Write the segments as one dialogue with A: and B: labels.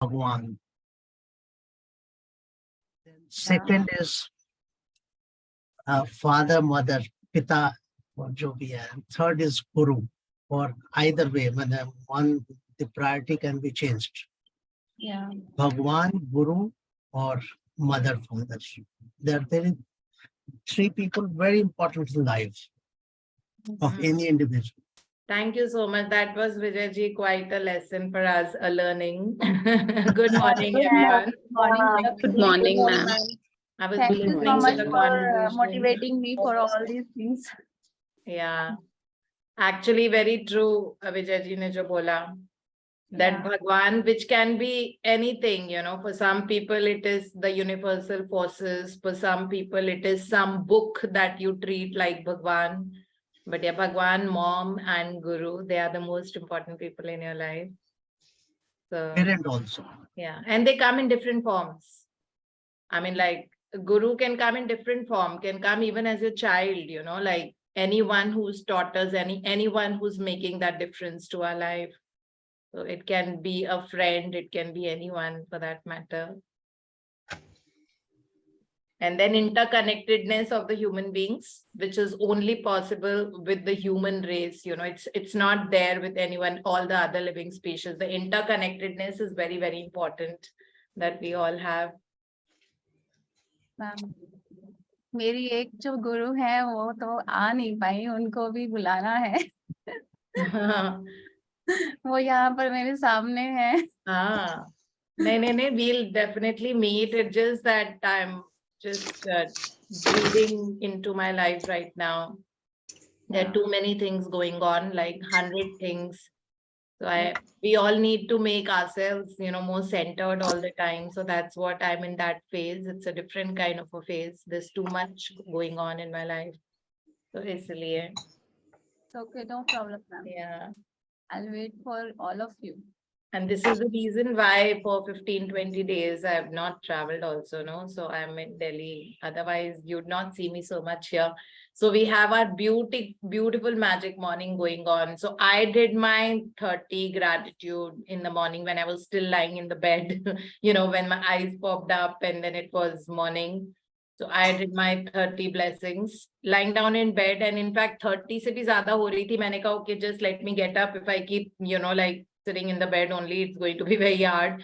A: Bhagwan. Second is father, mother, pita, or jo bhi hai. Third is guru, or either way, one, the priority can be changed.
B: Yeah.
A: Bhagwan, guru, or mother, father. There are three people very important in life of any individual.
C: Thank you so much. That was Vijayji, quite a lesson for us, a learning. Good morning, everyone.
B: Good morning, ma'am.
C: I was
B: Thank you so
C: listening
B: much
C: to the
B: for
C: conversation.
B: motivating me for all these things.
C: Yeah. Actually, very true, Vijayji ne jo bola. That
B: Yeah.
C: Bhagwan, which can be anything, for some people it is the universal forces, for some people it is some book that you treat like Bhagwan. But yeah, Bhagwan, mom and guru, they are the most important people in your life. So
A: Parent also.
C: yeah, and they come in different forms. I mean, like guru can come in different form, can come even as a child, like anyone who's taught us, anyone who's making that difference to our life. So it can be a friend, it can be anyone for that matter. And then interconnectedness of the human beings, which is only possible with the human race. It's not there with anyone, all the other living species. The interconnectedness is very, very important that we all have.
B: Ma'am मेरी एक जो गुरु है वो तो आ नहीं पाई, उनको भी बुलाना है। वो यहाँ पर मेरे सामने है।
C: No, we'll definitely meet. It's just that I'm just breathing into my life right now. There are too many things going on, like 100 things. So we all need to make ourselves, more centered all the time. So that's what I'm in that phase. It's a different kind of a phase. There's too much going on in my life. So isliye.
B: Okay, no problem, ma'am.
C: Yeah.
B: I'll wait for all of you.
C: And this is the reason why for 15-20 days I have not traveled also, no? So I'm in Delhi. Otherwise, you'd not see me so much here. So we have our beautiful magic morning going on. So I did my 30 gratitude in the morning when I was still lying in the bed, when my eyes popped up and then it was morning. So I did my 30 blessings lying down in bed. And in fact, 30 se bhi zyada ho rahi thi. Maine kaha, okay, just let me get up. If I keep, like sitting in the bed only, it's going to be very hard.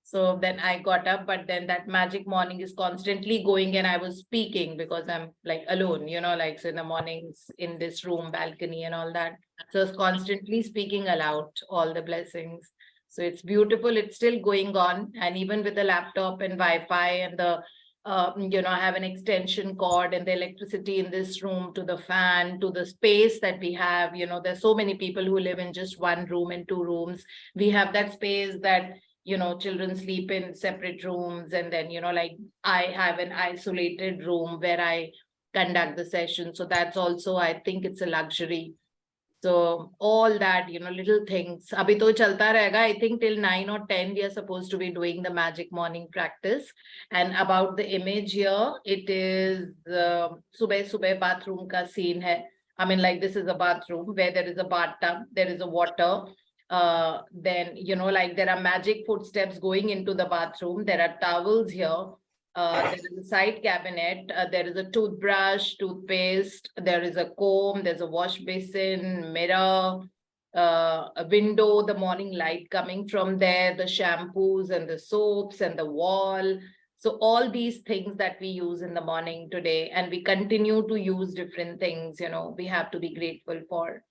C: So then I got up, but then that magic morning is constantly going and I was speaking because I'm like alone, like so in the mornings in this room, balcony and all that. So I was constantly speaking aloud all the blessings. So it's beautiful. It's still going on. And even with the laptop and Wi-Fi and the I have an extension cord and the electricity in this room to the fan, to the space that we have, there's so many people who live in just one room and two rooms. We have that space that, children sleep in separate rooms. And then, like I have an isolated room where I conduct the session. So that's also, I think it's a luxury. So all that, little things. Abhi to chalta rahega. I think till 9 or 10, we are supposed to be doing the magic morning practice. And about the image here, it is subah bathroom ka scene hai. I mean, like this is a bathroom where there is a bathtub, there is a water. Then, like there are magic footsteps going into the bathroom. There are towels here. There is a side cabinet, there is a toothbrush, toothpaste, there is a comb, there's a wash basin, mirror, a window, the morning light coming from there, the shampoos and the soaps and the wall. So all these things that we use in the morning today, and we continue to use different things, we have to be grateful for.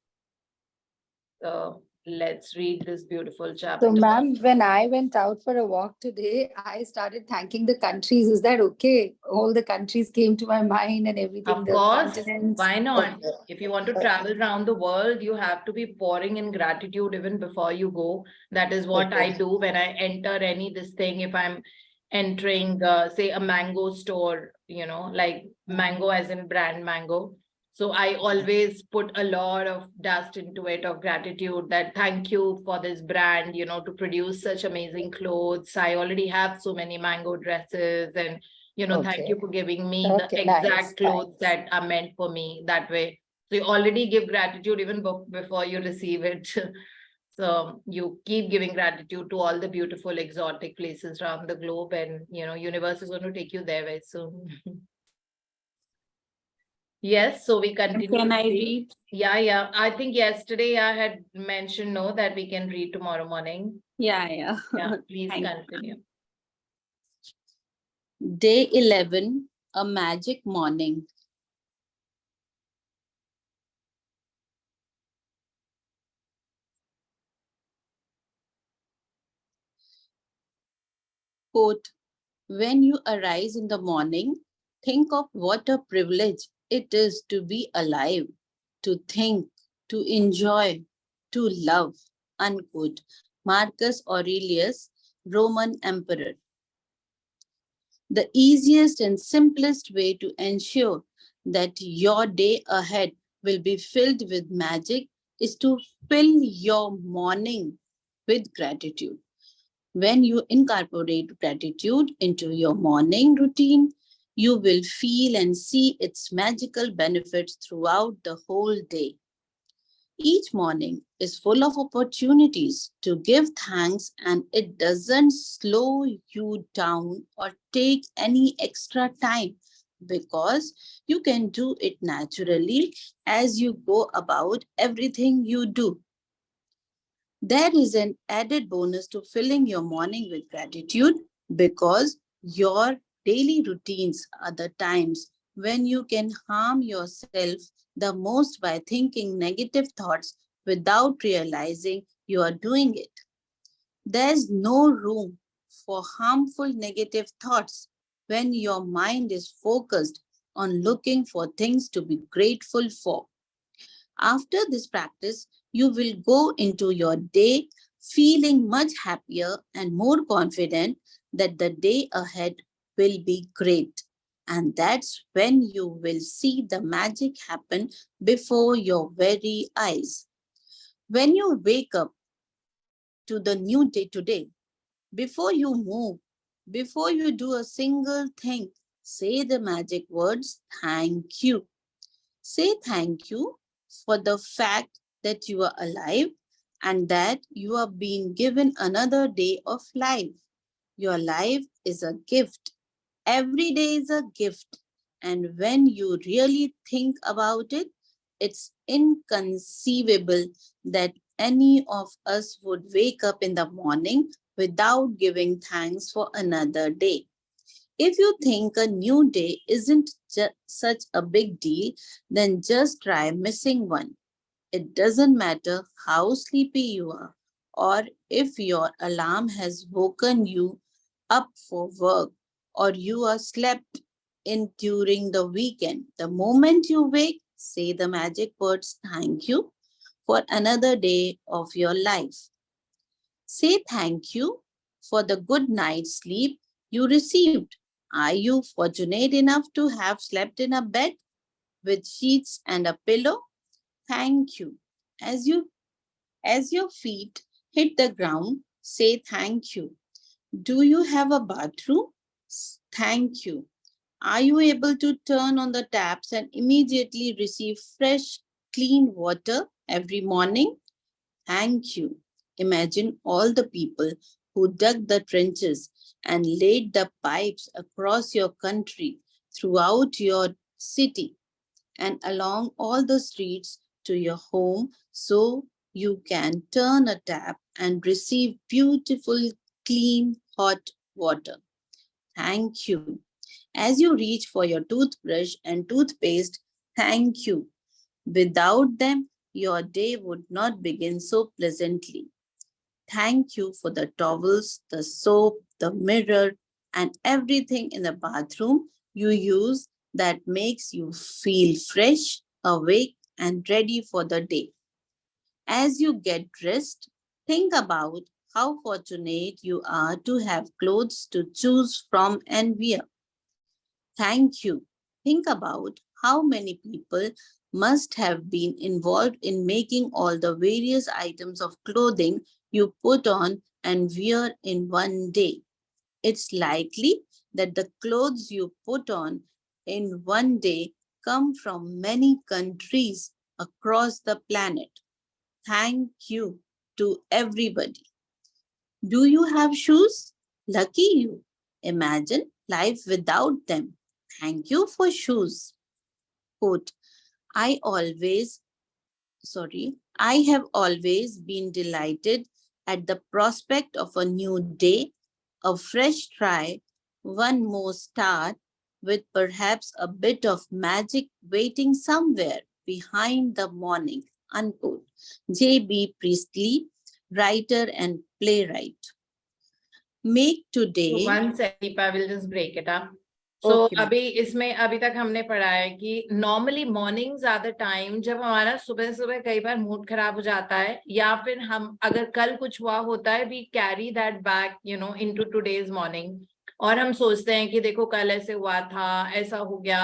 C: So let's read this beautiful chapter.
D: So, ma'am, when I went out for a walk today, I started thanking the countries. Is that okay? All the countries came to my mind and everything.
C: Of course,
D: continents.
C: why not?
D: Okay.
C: If you want to travel around the world, you have to be pouring in gratitude even before you go. That is what I do when I enter this thing. If I'm entering, say, a mango store, like mango as in brand mango. So I always put a lot of dust into it of gratitude that thank you for this brand, to produce such amazing clothes. I already have so many mango dresses and, thank you for giving me the exact clothes that are meant for me that way. So you already give gratitude even before you receive it. So you keep giving gratitude to all the beautiful exotic places around the globe, and universe is going to take you there very soon. Yes, so we continue.
B: Can I
C: today.
B: read?
C: Yeah. I think yesterday I had mentioned no that we can read tomorrow morning.
B: Yeah.
C: Yeah, please
B: Thank you.
C: continue.
E: Day 11, a magic morning. Quote, when you arise in the morning, think of what a privilege it is to be alive, to think, to enjoy, to love. Unquote. Marcus Aurelius, Roman Emperor. The easiest and simplest way to ensure that your day ahead will be filled with magic is to fill your morning with gratitude. When you incorporate gratitude into your morning routine, you will feel and see its magical benefits throughout the whole day. Each morning is full of opportunities to give thanks, and it doesn't slow you down or take any extra time because you can do it naturally as you go about everything you do. There is an added bonus to filling your morning with gratitude because your daily routines are the times when you can harm yourself the most by thinking negative thoughts without realizing you are doing it. There's no room for harmful negative thoughts when your mind is focused on looking for things to be grateful for. After this practice, you will go into your day feeling much happier and more confident that the day ahead will be great. And that's when you will see the magic happen before your very eyes. When you wake up to the new day today, before you move, before you do a single thing, say the magic words, thank you. Say thank you for the fact that you are alive and that you are being given another day of life. Your life is a gift. Every day is a gift. And when you really think about it, it's inconceivable that any of us would wake up in the morning without giving thanks for another day. If you think a new day isn't such a big deal, then just try missing one. It doesn't matter how sleepy you are or if your alarm has woken you up for work or you are slept in during the weekend. The moment you wake, say the magic words, thank you for another day of your life. Say thank you for the good night's sleep you received. Are you fortunate enough to have slept in a bed with sheets and a pillow? Thank you. As you as your feet hit the ground, say thank you. Do you have a bathroom? Thank you. Are you able to turn on the taps and immediately receive fresh, clean water every morning? Thank you. Imagine all the people who dug the trenches and laid the pipes across your country, throughout your city, and along all the streets to your home so you can turn a tap and receive beautiful, clean, hot water. Thank you. As you reach for your toothbrush and toothpaste, thank you. Without them, your day would not begin so pleasantly. Thank you for the towels, the soap, the mirror, and everything in the bathroom you use that makes you feel fresh, awake, and ready for the day. As you get dressed, think about how fortunate you are to have clothes to choose from and wear. Thank you. Think about how many people must have been involved in making all the various items of clothing you put on and wear in one day. It's likely that the clothes you put on in one day come from many countries across the planet. Thank you. to everybody. Do you have shoes? Lucky you. Imagine life without them. Thank you for shoes. Quote, I have always been delighted at the prospect of a new day, a fresh try, one more start, with perhaps a bit of magic waiting somewhere behind the morning. Unquote. J.B. Priestley, writer and playwright. Make today.
C: One second, I will just break it up. So
E: Okay, ma'am.
C: अभी तक हमने पढ़ा है कि normally mornings are the time जब हमारा सुबह सुबह कई बार मूड खराब हो जाता है, या फिर हम अगर कल कुछ हुआ होता है, we carry that back into today's morning, और हम सोचते हैं कि देखो कल ऐसे हुआ था, ऐसा हो गया,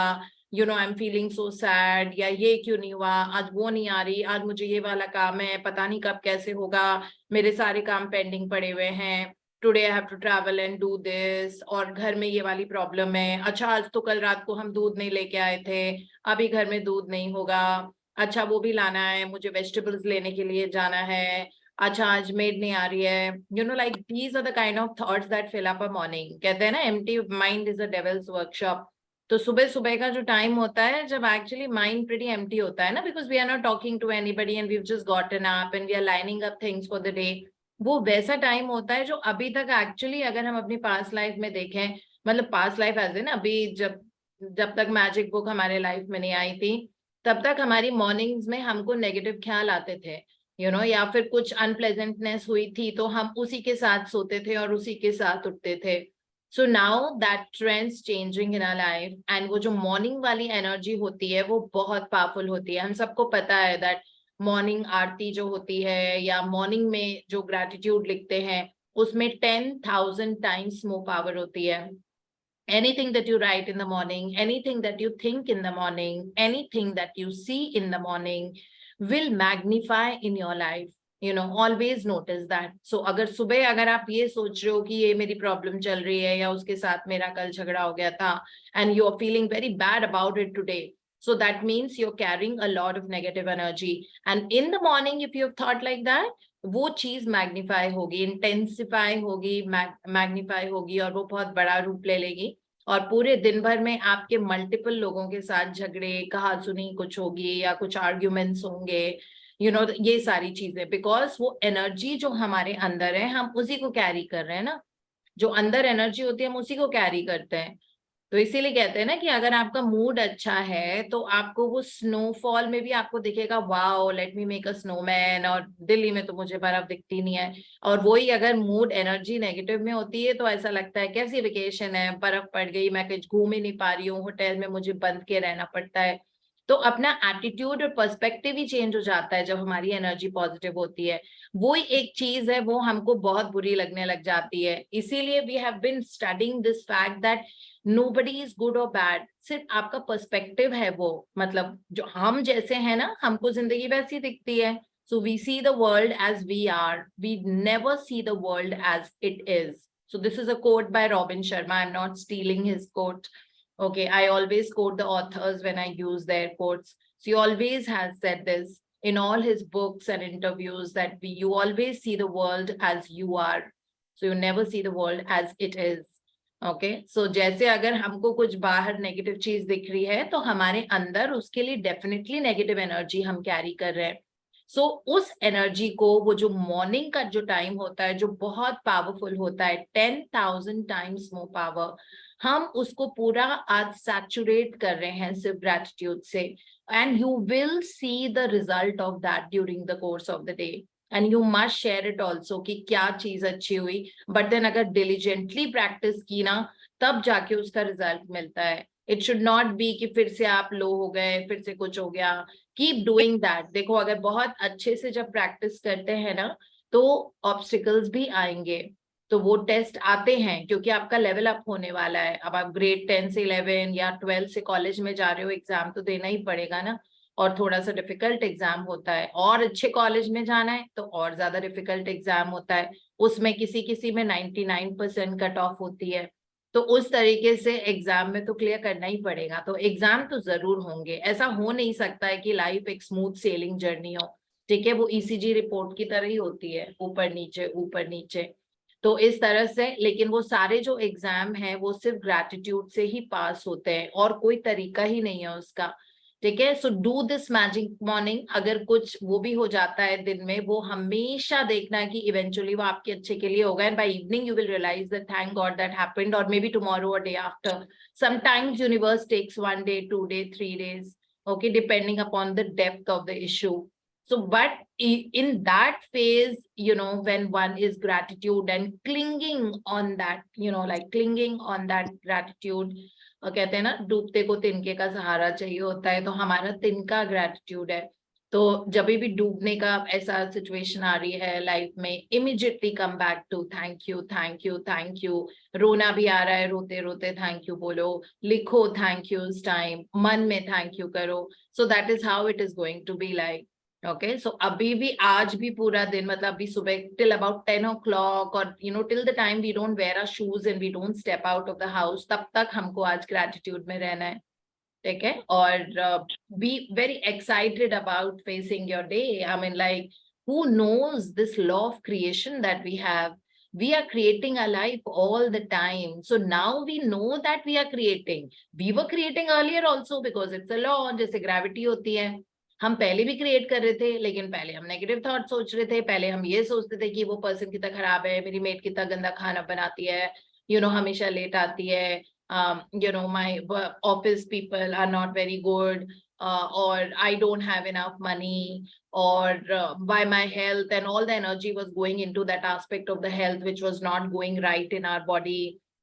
C: I am feeling so sad, या ये क्यों नहीं हुआ, आज वो नहीं आ रही, आज मुझे ये वाला काम है, पता नहीं कब कैसे होगा, मेरे सारे काम पेंडिंग पड़े हुए हैं, today I have to travel and do this, और घर में ये वाली प्रॉब्लम है, अच्छा आज तो कल रात को हम दूध नहीं लेके आए थे, अभी घर में दूध नहीं होगा, अच्छा वो भी लाना है, मुझे वेजिटेबल्स लेने के लिए जाना है, अच्छा आज मेड नहीं आ रही है, like these are the kind of thoughts that fill up a morning. कहते हैं ना, empty mind is a devil's workshop. तो सुबह सुबह का जो टाइम होता है जब एक्चुअली माइंड प्रीटी एम्प्टी होता है ना, because we are not talking to anybody and we have just gotten up and we are lining up things for the day, वो वैसा टाइम होता है जो अभी तक एक्चुअली अगर हम अपनी पास्ट लाइफ में देखें, मतलब पास्ट लाइफ एज ना, अभी जब तक मैजिक बुक हमारे लाइफ में नहीं आई थी तब तक हमारी मॉर्निंग्स में हमको नेगेटिव ख्याल आते थे, या फिर कुछ अनप्लेजेंटनेस हुई थी तो हम उसी के साथ सोते थे और उसी के साथ उठते थे. So now that trends changing in our life, and वो जो मॉर्निंग वाली एनर्जी होती है वो बहुत पावरफुल होती है. हम सबको पता है दैट मॉर्निंग आरती जो होती है या मॉर्निंग में जो ग्रैटिट्यूड लिखते हैं उसमें 10,000 टाइम्स मोर पावर होती है. Anything that you write in the morning, anything that you think in the morning, anything that you see in the morning will magnify in your life. Always notice that. So अगर सुबह अगर आप ये सोच रहे हो कि ये मेरी प्रॉब्लम चल रही है या उसके साथ मेरा कल झगड़ा हो गया था, and you are feeling very bad about it today, so that means you're carrying a lot of negative energy. And in the morning if you have thought like that, वो चीज मैग्नीफाई होगी, इंटेंसिफाई होगी, magnify होगी, और वो बहुत बड़ा रूप ले लेगी, और पूरे दिन भर में आपके मल्टीपल लोगों के साथ झगड़े, कहा सुनी कुछ होगी या कुछ आर्ग्यूमेंट्स होंगे, ये सारी चीजें, बिकॉज वो एनर्जी जो हमारे अंदर है हम उसी को कैरी कर रहे हैं ना, जो अंदर एनर्जी होती है हम उसी को कैरी करते हैं. तो इसीलिए कहते हैं ना कि अगर आपका मूड अच्छा है तो आपको वो स्नोफॉल में भी आपको दिखेगा, wow let me make a snowman, और दिल्ली में तो मुझे बर्फ दिखती नहीं है. और वही अगर मूड एनर्जी नेगेटिव में होती है तो ऐसा लगता है कैसी वेकेशन है, बर्फ पड़ गई, मैं कहीं घूम ही नहीं पा रही हूँ, होटल में मुझे बंद के रहना पड़ता है. तो अपना एटीट्यूड और पर्सपेक्टिव ही चेंज हो जाता है जब हमारी एनर्जी पॉजिटिव होती है. वो ही एक चीज है वो हमको बहुत बुरी लगने लग जाती है. इसीलिए we have been studying this fact that nobody is good or bad, सिर्फ आपका पर्सपेक्टिव है वो, मतलब जो हम जैसे हैं ना हमको जिंदगी वैसी दिखती है. So we see the world as we are, we never see the world as it is. So this is a quote by Robin Sharma. I'm not stealing his quote. Okay, I always quote the authors when I use their quotes. So he always has said this in all his books and interviews, that you always see the world as you are. So you never see the world as it is. Okay, so जैसे अगर हमको कुछ बाहर negative चीज दिख रही है तो हमारे अंदर उसके लिए डेफिनेटली नेगेटिव एनर्जी हम कैरी कर रहे हैं. सो उस एनर्जी को, वो जो मॉर्निंग का जो टाइम होता है जो बहुत पावरफुल होता है, 10,000 टाइम्स मोर पावर, हम उसको पूरा आज सैचुरेट कर रहे हैं सिर्फ ग्रैटिट्यूड से. And you will see the result of that during the course of the day, and you must share it also कि क्या चीज अच्छी हुई. बट देन अगर डिलीजेंटली प्रैक्टिस की ना तब जाके उसका रिजल्ट मिलता है. इट शुड नॉट बी कि फिर से आप लो हो गए, फिर से कुछ हो गया. Keep doing that. देखो अगर बहुत अच्छे से जब प्रैक्टिस करते हैं ना तो ऑब्स्टिकल्स भी आएंगे, तो वो टेस्ट आते हैं क्योंकि आपका लेवल अप होने वाला है. अब आप ग्रेड 10 से 11 या 12 से कॉलेज में जा रहे हो, एग्जाम तो देना ही पड़ेगा ना, और थोड़ा सा डिफिकल्ट एग्जाम होता है. और अच्छे कॉलेज में जाना है तो और ज्यादा डिफिकल्ट एग्जाम होता है, उसमें किसी में 99% कट ऑफ होती है. तो उस तरीके से एग्जाम में तो क्लियर करना ही पड़ेगा. तो एग्जाम तो जरूर होंगे, ऐसा हो नहीं सकता है कि लाइफ एक स्मूथ सेलिंग जर्नी हो. ठीक है, वो ECG रिपोर्ट की तरह ही होती है, ऊपर नीचे। तो इस तरह से, लेकिन वो सारे जो एग्जाम हैं वो सिर्फ ग्रैटिट्यूड से ही पास होते हैं, और कोई तरीका ही नहीं है उसका। ठीक है, so do this magic morning. अगर कुछ वो भी हो जाता है दिन में, वो हमेशा देखना है कि इवेंचुअली वो आपके अच्छे के लिए होगा, and by evening you will realize that thank God that happened, और मे बी टुमारो और day after. Sometimes universe takes 1 day 2 day 3 days, okay, depending upon the depth of the issue. So but in that phase, you know, when one is gratitude and clinging on that, you know, like clinging on that gratitude, कहते हैं ना डूबते को तिनके का सहारा चाहिए होता है, तो हमारा तिनका ग्रेटिट्यूड है। तो जब भी डूबने का ऐसा सिचुएशन आ रही है लाइफ में, immediately come back to thank you thank you thank you. रोना भी आ रहा है, रोते रोते थैंक यू बोलो, लिखो थैंक यू उस टाइम, मन में थैंक यू करो। So that is how it is going to be like. Okay, so अभी भी आज भी पूरा दिन, मतलब अभी सुबह टिल अबाउट 10 o'clock, और you know till the time we don't wear our shoes and we don't step out of the house, तब तक हमको आज ग्रेटिट्यूड में रहना है। ठीक है, और be very excited about facing your day. I mean like, who knows this law of creation that we have? We are creating our life all the time. So now we know that we are creating. We were creating earlier also because it's a law. जैसे gravity होती है, हम पहले भी create कर रहे थे, लेकिन पहले हम नेगेटिव थॉट सोच रहे थे। पहले हम ये सोचते थे कि वो पर्सन कितना खराब है, मेरी मेड कितना गंदा खाना बनाती है, यू नो हमेशा लेट आती है, you know my office people are not very good, और I don't have enough money, और by my health, and all the energy was going into that aspect of the health which was not going right in our body.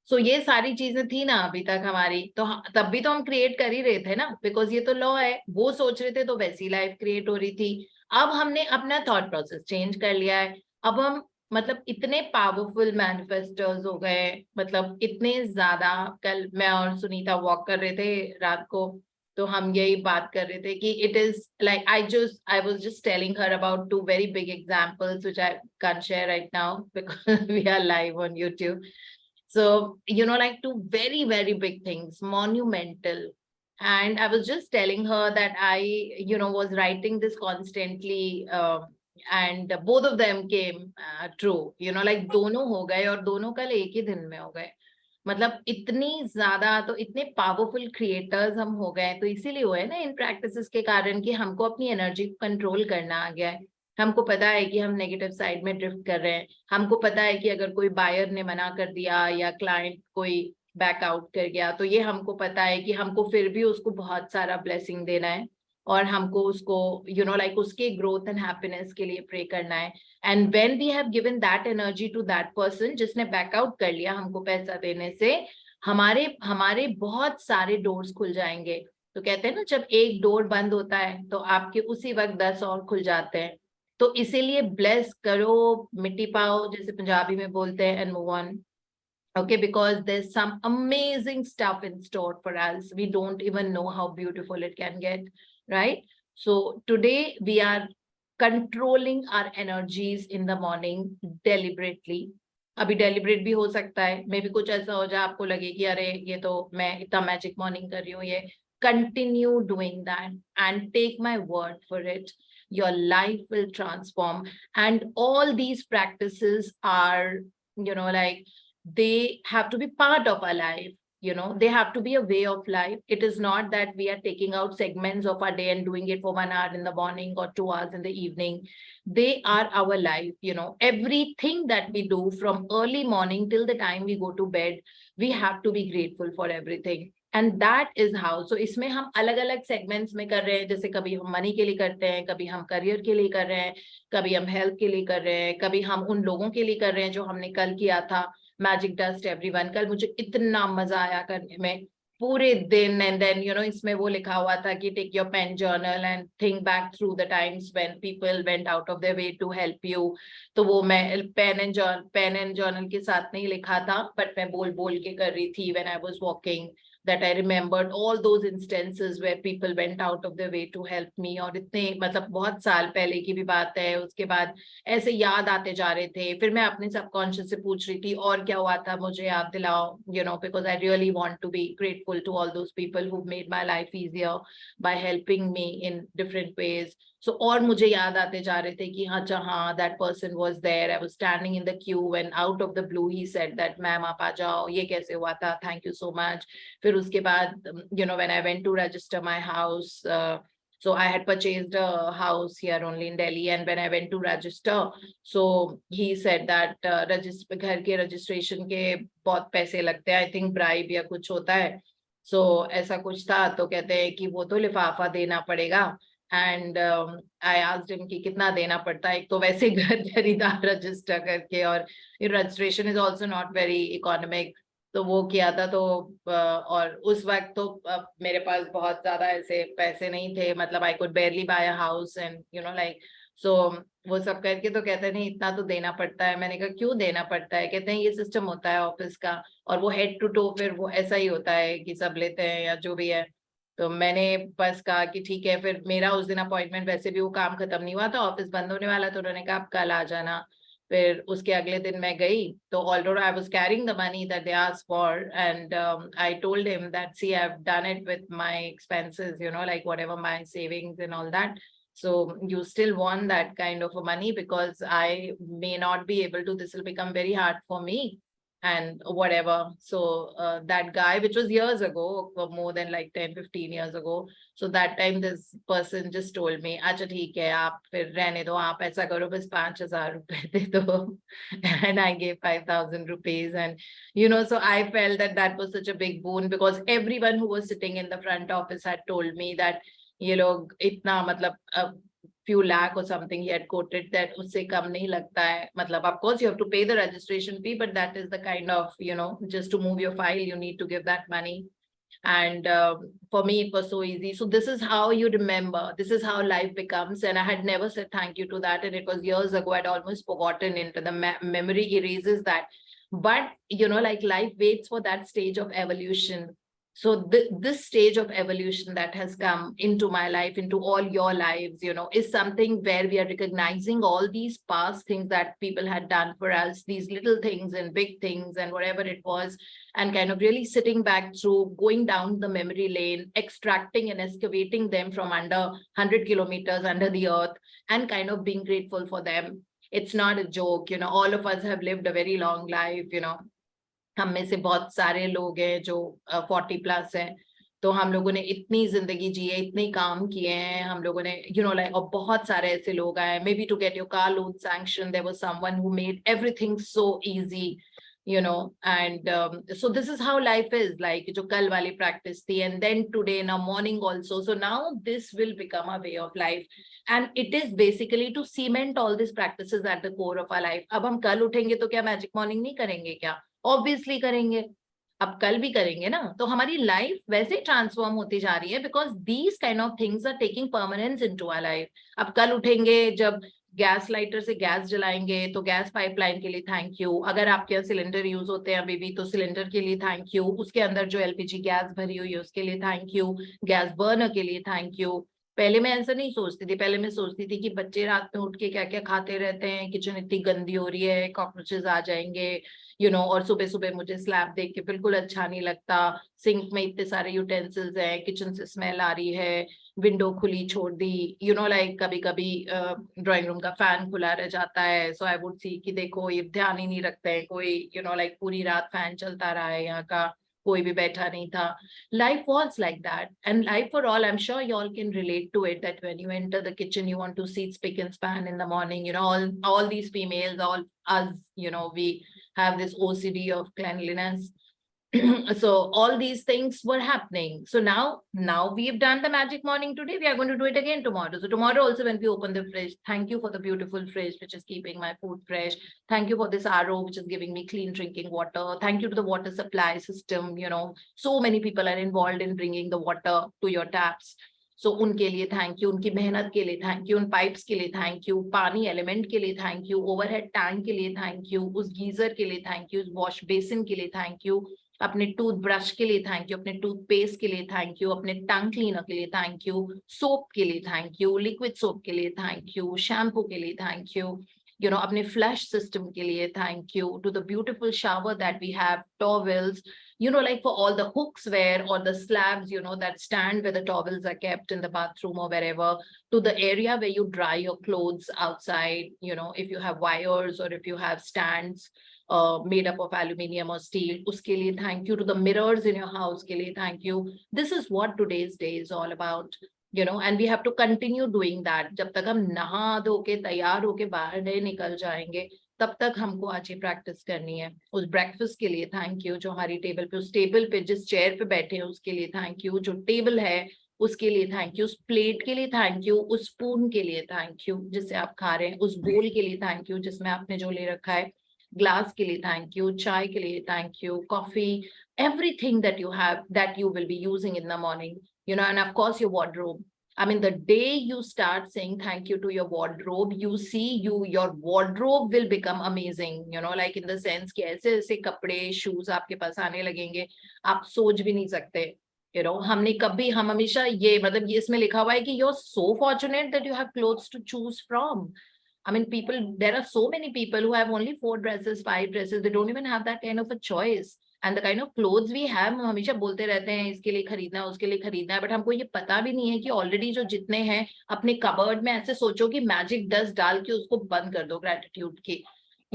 C: So ये सारी चीजें थी ना अभी तक हमारी, तो तब भी तो हम क्रिएट कर ही रहे थे ना, बिकॉज ये तो लॉ है। वो सोच रहे थे तो वैसी लाइफ क्रिएट हो रही थी। अब हमने अपना थॉट प्रोसेस चेंज कर लिया है। अब हम मतलब इतने पावरफुल मैनिफेस्टर्स हो गए, मतलब इतने ज्यादा। कल मैं और सुनीता वॉक कर रहे थे रात को, तो हम यही बात कर रहे थे कि it is like I was just telling her about 2 very big examples which I can't share right now because we are live on YouTube. So, you know, like 2 very, very big things, monumental. And I was just telling her that I, you know, was writing this constantly, and both of them came true, you know, like दोनों हो गए, और दोनों कल एक ही दिन में हो गए। मतलब इतनी ज्यादा, तो इतने पावरफुल क्रिएटर्स हम हो गए, तो इसीलिए हुआ है ना इन प्रैक्टिसेस के कारण, कि हमको अपनी एनर्जी को कंट्रोल करना आ गया है। हमको पता है कि हम नेगेटिव साइड में ड्रिफ्ट कर रहे हैं। हमको पता है कि अगर कोई बायर ने मना कर दिया या क्लाइंट कोई बैक आउट कर गया, तो ये हमको पता है कि हमको फिर भी उसको बहुत सारा ब्लेसिंग देना है, और हमको उसको यू नो लाइक उसके ग्रोथ एंड हैप्पीनेस के लिए प्रे करना है। And when we have given that energy to that person जिसने बैकआउट कर लिया हमको पैसा देने से, हमारे बहुत सारे डोर्स खुल जाएंगे। तो कहते हैं ना, जब एक डोर बंद होता है तो आपके उसी वक्त 10 और खुल जाते हैं। तो इसीलिए ब्लेस करो, मिट्टी पाओ जैसे पंजाबी में बोलते हैं, and move on. Okay, because there's some amazing stuff in store for us. We don't even know how beautiful it can get, right? So today we are controlling our energies in the morning deliberately. अभी deliberate भी हो सकता है, मे भी कुछ ऐसा हो जाए आपको लगे कि अरे ये तो मैं इतना मैजिक मॉर्निंग कर रही हूँ, ये continue doing that and take my word for it, your life will transform. And all these practices are, you know, like they have to be part of our life. You know, they have to be a way of life. It is not that we are taking out segments of our day and doing it for 1 hour in the morning or 2 hours in the evening. They are our life. You know, everything that we do from early morning till the time we go to bed, we have to be grateful for everything. And that is how. So इसमें हम अलग अलग segments में कर रहे हैं, जैसे कभी हम मनी के लिए करते हैं, कभी हम करियर के लिए कर रहे हैं, कभी हम हेल्थ के लिए कर रहे हैं, कभी हम उन लोगों के लिए कर रहे हैं जो हमने कल किया था, मैजिक डस्ट एवरीवन। कल मुझे इतना मजा आया करने में पूरे दिन। एंड देन यू नो इसमें वो लिखा हुआ था कि take your pen journal and think back through the times when people went out of their way to help you. तो वो मैं पेन एंड जर्नल के साथ नहीं लिखा था, बट मैं बोल बोल के कर रही थी when I was walking. that I remembered all those instances where people went out of their way to help me. और इतने मतलब बहुत साल पहले की भी बात है. उसके बाद ऐसे याद आते जा रहे थे. फिर मैं अपने सबकॉन्शियस से पूछ रही थी और क्या हुआ था, मुझे याद दिलाओ, because I really want to be grateful to all those people who made my life easier by helping me in different ways. So और मुझे याद आते जा रहे थे कि हाँ, that person was there. I was standing in the queue and out of the blue he said that ma'am आप आ जाओ, ये कैसे हुआ था, thank you so much. फिर उसके बाद when I went to register my house, so I had purchased a house here only in Delhi, and when I went to register, so he said that घर के registration के बहुत पैसे लगते हैं, I think bribe या कुछ होता है. So ऐसा कुछ था, तो कहते हैं कि वो तो लिफाफा देना पड़ेगा. And I asked him कि कितना देना पड़ता है. एक तो वैसे घर खरीदा रजिस्टर करके, और registration is also not very economic. तो वो किया था. तो और उस वक्त तो मेरे पास बहुत ज्यादा ऐसे पैसे नहीं थे, मतलब I could barely buy a house and so वो सब करके तो कहते नहीं इतना तो देना पड़ता है. मैंने कहा क्यों देना पड़ता है? कहते हैं ये सिस्टम होता है ऑफिस का, और वो हेड टू टो फिर वो ऐसा ही होता है कि सब लेते हैं या जो भी है. तो मैंने बस कहा कि ठीक है. फिर मेरा उस दिन अपॉइंटमेंट, वैसे भी वो काम खत्म नहीं हुआ था, ऑफिस बंद होने वाला, तो उन्होंने कहा आप कल आ जाना. फिर उसके अगले दिन मैं गई, तो although I was carrying the money that they asked for, and I told him that see I've done it with my expenses, like whatever my savings and all that. So you still want that kind of a money, because I may not be able to, this will become very hard for me and whatever. So that guy, which was years ago, more than like 10-15 years ago, so that time this person just told me, अच्छा ठीक है, आप फिर रहने दो, आप ऐसा करो बस 5,000 रुपए दे दो. And I gave 5,000 rupees, and so I felt that that was such a big boon, because everyone who was sitting in the front office had told me that इतना मतलब a few lakh or something he had quoted, that उससे कम नहीं लगता है. मतलब of course you have to pay the registration fee, but that is the kind of just to move your file you need to give that money. And for me it was so easy. So this is how you remember, this is how life becomes. And I had never said thank you to that, and it was years ago. I'd almost forgotten into the memory erases that. But like life waits for that stage of evolution. So this stage of evolution that has come into my life, into all your lives, is something where we are recognizing all these past things that people had done for us, these little things and big things and whatever it was, and kind of really sitting back through, going down the memory lane, extracting and excavating them from under 100 kilometers under the earth, and kind of being grateful for them. It's not a joke, all of us have lived a very long life, हम में से बहुत सारे लोग हैं जो 40+ हैं, तो हम लोगों ने इतनी जिंदगी जी है, इतने काम किए हैं हम लोगों ने, like, और बहुत सारे ऐसे लोग आए. Maybe to get your car loan sanctioned, there was someone who made everything so easy, and so this is how life is, like जो कल वाली practice थी, and then today, now morning also. So now this will become a way of life, and it is basically to cement all these practices at the core of our life. अब हम कल उठेंगे तो क्या magic morning नहीं करेंगे क्या? Obviously करेंगे, अब कल भी करेंगे ना. तो हमारी लाइफ वैसे ट्रांसफॉर्म होती जा रही है, because these kind of things are taking permanence into our life. अब कल उठेंगे, जब गैस लाइटर से गैस जलाएंगे तो गैस पाइपलाइन के लिए थैंक यू. अगर आपके यहाँ सिलेंडर यूज होते हैं अभी भी, तो सिलेंडर के लिए थैंक यू. उसके अंदर जो एलपीजी गैस भरी हुई है उसके लिए थैंक यू. गैस बर्नर के लिए थैंक यू. पहले मैं ऐसा नहीं सोचती थी. पहले मैं सोचती थी कि बच्चे रात में उठ के क्या क्या खाते रहते हैं, किचन इतनी गंदी हो रही है, कॉकरोचेस आ जाएंगे, और सुबह सुबह मुझे स्लैब देख के बिल्कुल अच्छा नहीं लगता. सिंक में इतने सारे यूटेंसिल्स हैं, किचन से स्मेल आ रही है, विंडो खुली छोड़ दी, लाइक कभी कभी ड्राइंग रूम का फैन खुला रह जाता है. सो आई वुड सी कि देखो ये ध्यान ही नहीं रखते हैं कोई, लाइक पूरी रात फैन चलता रहा है, यहाँ का कोई भी बैठा नहीं था. Life was like that, and life for all, I'm sure you all can relate to it, that when you enter the kitchen you want to see spick and span in the morning. All these females, all us, we have this OCD of cleanliness. So all these things were happening. So now we've done the magic morning today, we are going to do it again tomorrow. So tomorrow also, when we open the fridge, thank you for the beautiful fridge which is keeping my food fresh. Thank you for this RO which is giving me clean drinking water. Thank you to the water supply system. So many people are involved in bringing the water to your taps. सो उनके लिए thank you, उनकी मेहनत के लिए thank you, उन pipes के लिए thank you, पानी एलिमेंट के लिए थैंक यू, ओवरहेड टैंक के लिए थैंक यू, उस गीजर के लिए थैंक यू, उस वॉश बेसिन के लिए थैंक यू, अपने टूथब्रश के लिए थैंक यू, अपने टूथपेस्ट के लिए थैंक यू, अपने टंग क्लीनर के लिए थैंक यू, सोप के लिए थैंक यू, लिक्विड सोप के लिए थैंक यू, शैम्पू के लिए थैंक यू, अपने फ्लश सिस्टम के लिए thank you, to the beautiful shower that we have, towels, like for all the hooks where, or the slabs, that stand where the towels are kept in the bathroom or wherever, to the area where you dry your clothes outside, if you have wires or if you have stands made up of aluminium or steel, uske liye thank you, to the mirrors in your house ke liye thank you. This is what today's day is all about, and we have to continue doing that. जब तक हम नहा धो के तैयार होके बाहर नहीं निकल जाएंगे, तब तक हमको आज ये प्रैक्टिस करनी है. उस ब्रेकफास्ट के लिए थैंक यू, जो हमारी टेबल पे, उस टेबल पे जिस चेयर पे बैठे हैं उसके लिए थैंक यू, जो टेबल है उसके लिए थैंक यू, उस प्लेट के लिए थैंक यू, उस स्पून के लिए थैंक यू जिससे आप खा रहे हैं, उस बोल के लिए थैंक यू जिसमें आपने जो ले रखा है, ग्लास के लिए थैंक यू, चाय के लिए thank you, coffee, everything that you have, that you will be using in the morning, and of course your wardrobe. I mean, the day you start saying thank you to your wardrobe, you see your wardrobe will become amazing, like in the sense कि ऐसे ऐसे कपड़े, shoes आपके पास आने लगेंगे, आप सोच भी नहीं सकते. हम हमेशा ये, मतलब ये इसमें लिखा हुआ है कि you're so fortunate that you have clothes to choose from. I mean, there are so many people who have only 4 dresses, 5 dresses. They don't even have that kind of a choice. And the kind of clothes we have, हम हमेशा बोलते रहते हैं इसके लिए खरीदना है, उसके लिए खरीदना है, बट हमको ये पता भी नहीं है कि ऑलरेडी जो जितने हैं अपने कबर्ड में, ऐसे सोचो कि मैजिक डस्ट डाल के उसको बंद कर दो ग्रेटिट्यूड की,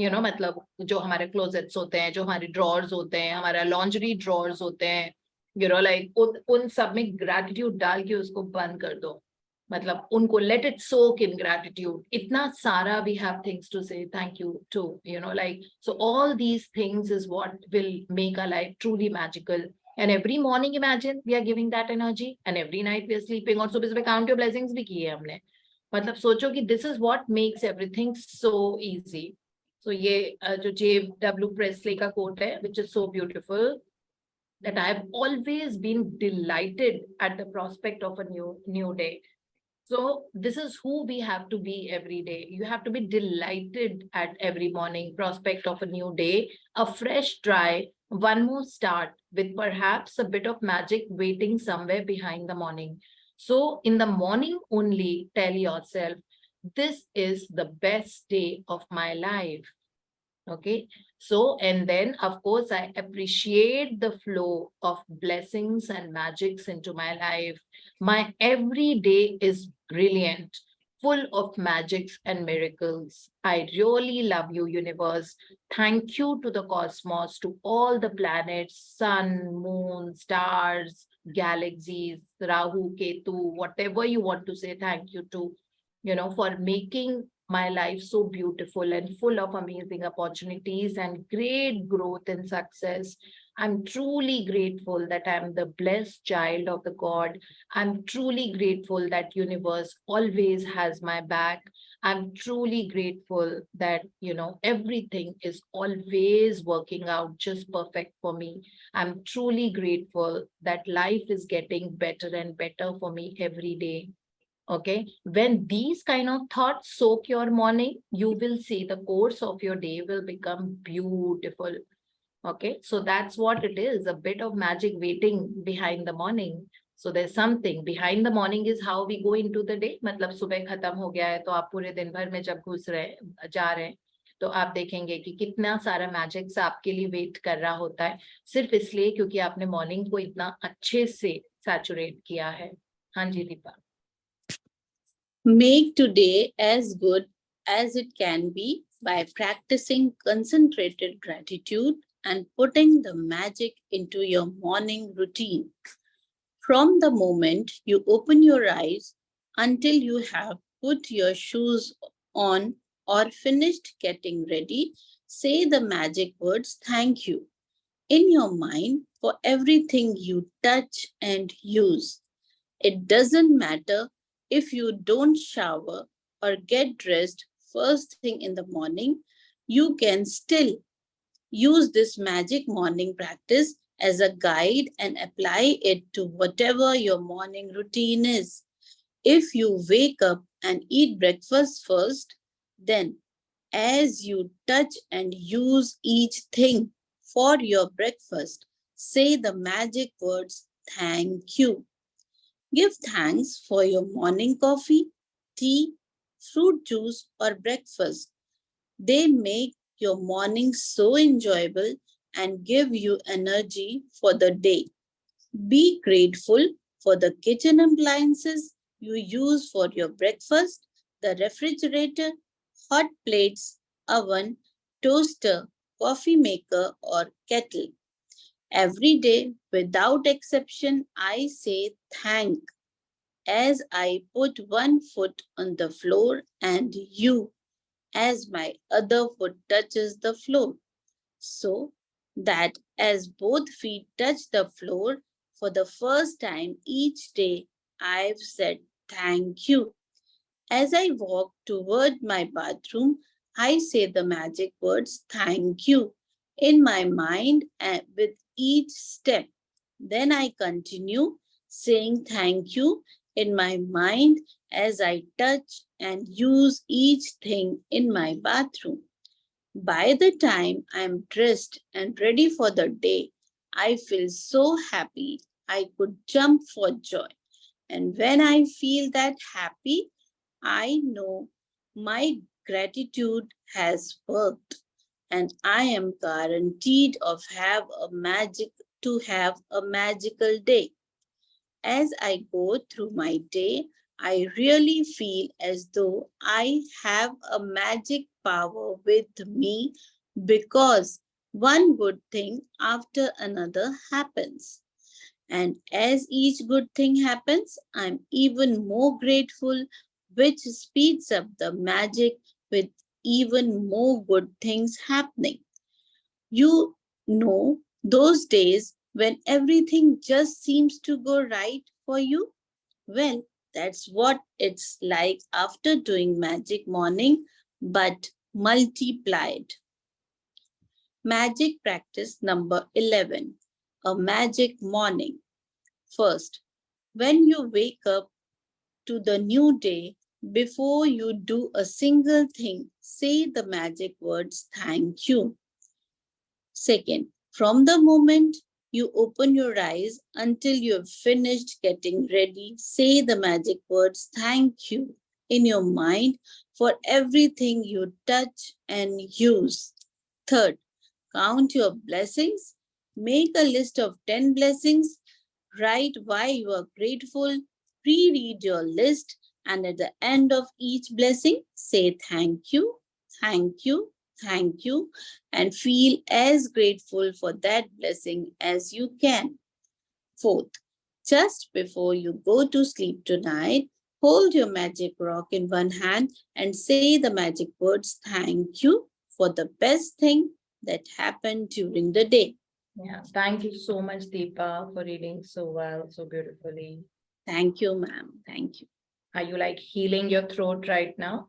C: मतलब जो हमारे क्लोजेट्स होते हैं, जो हमारे ड्रॉर्स होते हैं, हमारा लॉन्ड्री ड्रॉर्स होते हैं, लाइक उन सब में ग्रेटिट्यूड डाल के उसको बंद कर दो. मतलब उनको let it soak in gratitude. इतना सारा we have things to say thank you to, like, so all these things is what will make our life truly magical. And every morning, imagine, we are giving that energy, and every night we are sleeping. और सुबह सुबह count your blessings भी किए हमने. मतलब सोचो कि this is what makes everything so easy. So ये जो J.W. Presley का quote है, which is so beautiful, that I have always been delighted at the prospect of a new day. So this is who we have to be every day. You have to be delighted at every morning, prospect of a new day, a fresh try, one more start, with perhaps a bit of magic waiting somewhere behind the morning. So in the morning only, tell yourself, this is the best day of my life. Okay, so, and then of course I appreciate the flow of blessings and magics into my life. My every day is brilliant, full of magics and miracles. I really love you, universe. Thank you to the cosmos, to all the planets, sun, moon, stars, galaxies, Rahu, Ketu, whatever you want to say, thank you to, for making my life so beautiful and full of amazing opportunities and great growth and success. I'm truly grateful that I'm the blessed child of the God. I'm truly grateful that universe always has my back. I'm truly grateful that, everything is always working out just perfect for me. I'm truly grateful that life is getting better and better for me every day. Okay, when these kind of thoughts soak your morning, you will see the course of your day will become beautiful. Okay, so that's what it is, a bit of magic waiting behind the morning. So there's something behind the morning is how we go into the day. मतलब सुबह खत्म हो गया है तो आप पूरे दिन भर में जब घुस रहे जा रहे हैं तो आप देखेंगे कि कितना सारा मैजिक्स आपके लिए वेट कर रहा होता है, सिर्फ इसलिए क्योंकि आपने मॉर्निंग को इतना अच्छे से सैचुरेट किया है. हाँ जी Deepa.
E: Make today as good as it can be by practicing concentrated gratitude and putting the magic into your morning routine. From the moment you open your eyes until you have put your shoes on or finished getting ready, say the magic words thank you in your mind for everything you touch and use. It doesn't matter if you don't shower or get dressed first thing in the morning, you can still use this magic morning practice as a guide and apply it to whatever your morning routine is. If you wake up and eat breakfast first, then as you touch and use each thing for your breakfast, say the magic words, thank you. Give thanks for your morning coffee, tea, fruit juice, or breakfast. They make your morning so enjoyable and give you energy for the day. Be grateful for the kitchen appliances you use for your breakfast, the refrigerator, hot plates, oven, toaster, coffee maker, or kettle. Every day, without exception, I say thank as I put one foot on the floor and you as my other foot touches the floor. So that as both feet touch the floor for the first time each day, I've said thank you. As I walk toward my bathroom, I say the magic words thank you in my mind and with each step. Then I continue saying thank you in my mind as I touch and use each thing in my bathroom. By the time I'm dressed and ready for the day, I feel so happy I could jump for joy. And when I feel that happy, I know my gratitude has worked and I am guaranteed to have a magical day. As I go through my day, I really feel as though I have a magic power with me because one good thing after another happens. And as each good thing happens, I'm even more grateful, which speeds up the magic with even more good things happening. You know, those days when everything just seems to go right for you? Well, that's what it's like after doing Magic Morning, but multiplied. Magic practice number 11, a magic morning. First, when you wake up to the new day, before you do a single thing, say the magic words, thank you. Second, from the moment you open your eyes until you have finished getting ready, say the magic words, thank you, in your mind for everything you touch and use. Third, count your blessings. Make a list of 10 blessings. Write why you are grateful. Pre-read your list. And at the end of each blessing, say thank you, thank you, thank you, and feel as grateful for that blessing as you can. Fourth, just before you go to sleep tonight, hold your magic rock in one hand and say the magic words, thank you for the best thing that happened during the day.
C: Yeah, thank you so much, Deepa, for reading so well, so beautifully.
E: Thank you, ma'am. Thank you.
C: Are you like healing your throat right now?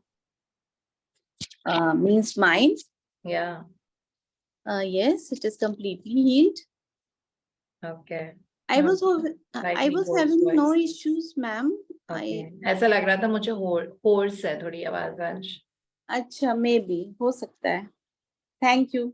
E: Means mine?
C: Yeah.
E: Yes, it is completely healed.
C: Okay.
E: I was
C: Slightly hoarse
E: having no
C: voice.
E: issues, ma'am.
C: Okay. ऐसा लग रहा था मुझे hoarse है थोड़ी आवाज आज.
E: अच्छा, maybe हो सकता है. Thank you.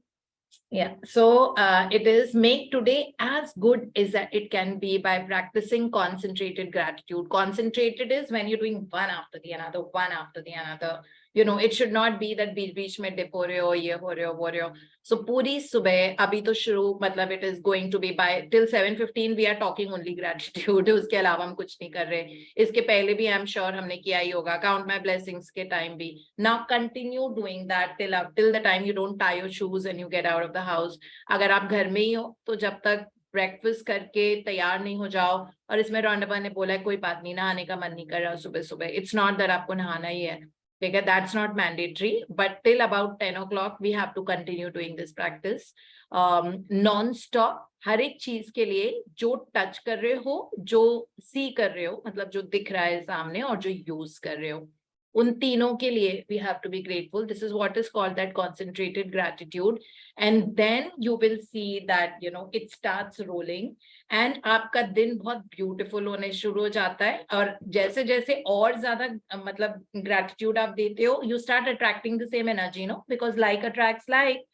C: Yeah, so it is make today as good as that it can be by practicing concentrated gratitude. Concentrated is when you're doing one after the another, one after the another. You know, it should not be that beach mein dip ho rahe ho, ye ho rahe ho, wo rahe ho. So puri subah, abhi to shuru, matlab it is going to be by till 7:15 we are talking only gratitude. उसके अलावा हम कुछ नहीं कर रहे. इसके पहले भी I'm sure हमने किया ही होगा. Count my blessings के time भी. Now continue doing that till the time you don't tie your shoes and you get out of the house. अगर आप घर में ही हो तो जब तक ब्रेकफास्ट करके तैयार नहीं हो जाओ. और इसमें रॉन्डा बर्न ने बोला है कोई बात नहीं, नहाने का मन नहीं कर रहा सुबह सुबह. It's not that आपको नहाना ही है. Because that's not mandatory, but till about 10 o'clock, we have to continue doing this practice. Non-stop, हर एक चीज के लिए जो टच कर रहे हो, जो सी कर रहे हो, मतलब जो दिख रहा है सामने और जो यूज कर रहे हो. उन तीनों के लिए we have to be grateful. This is what is called that concentrated gratitude. And then you will see that, you know, it starts rolling and आपका दिन बहुत beautiful होने शुरू हो जाता है. और जैसे जैसे और ज़्यादा मतलब gratitude आप देते हो, you start attracting the same energy, no? Because like attracts like.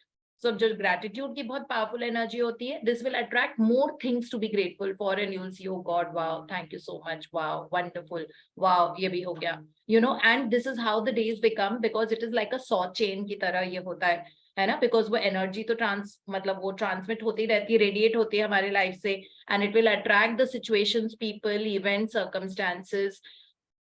C: So जो gratitude की बहुत powerful energy होती है, this will attract more things to be grateful for, and you'll see, oh God, wow, thank you so much, wow, wonderful, wow, ये भी हो गया, you know. And this is how the days become, because it is like a saw chain की तरह ये होता है ना, because वो energy तो मतलब वो transmit होती रहती है, radiate होती है हमारे life से, and it will attract the situations, people, events, circumstances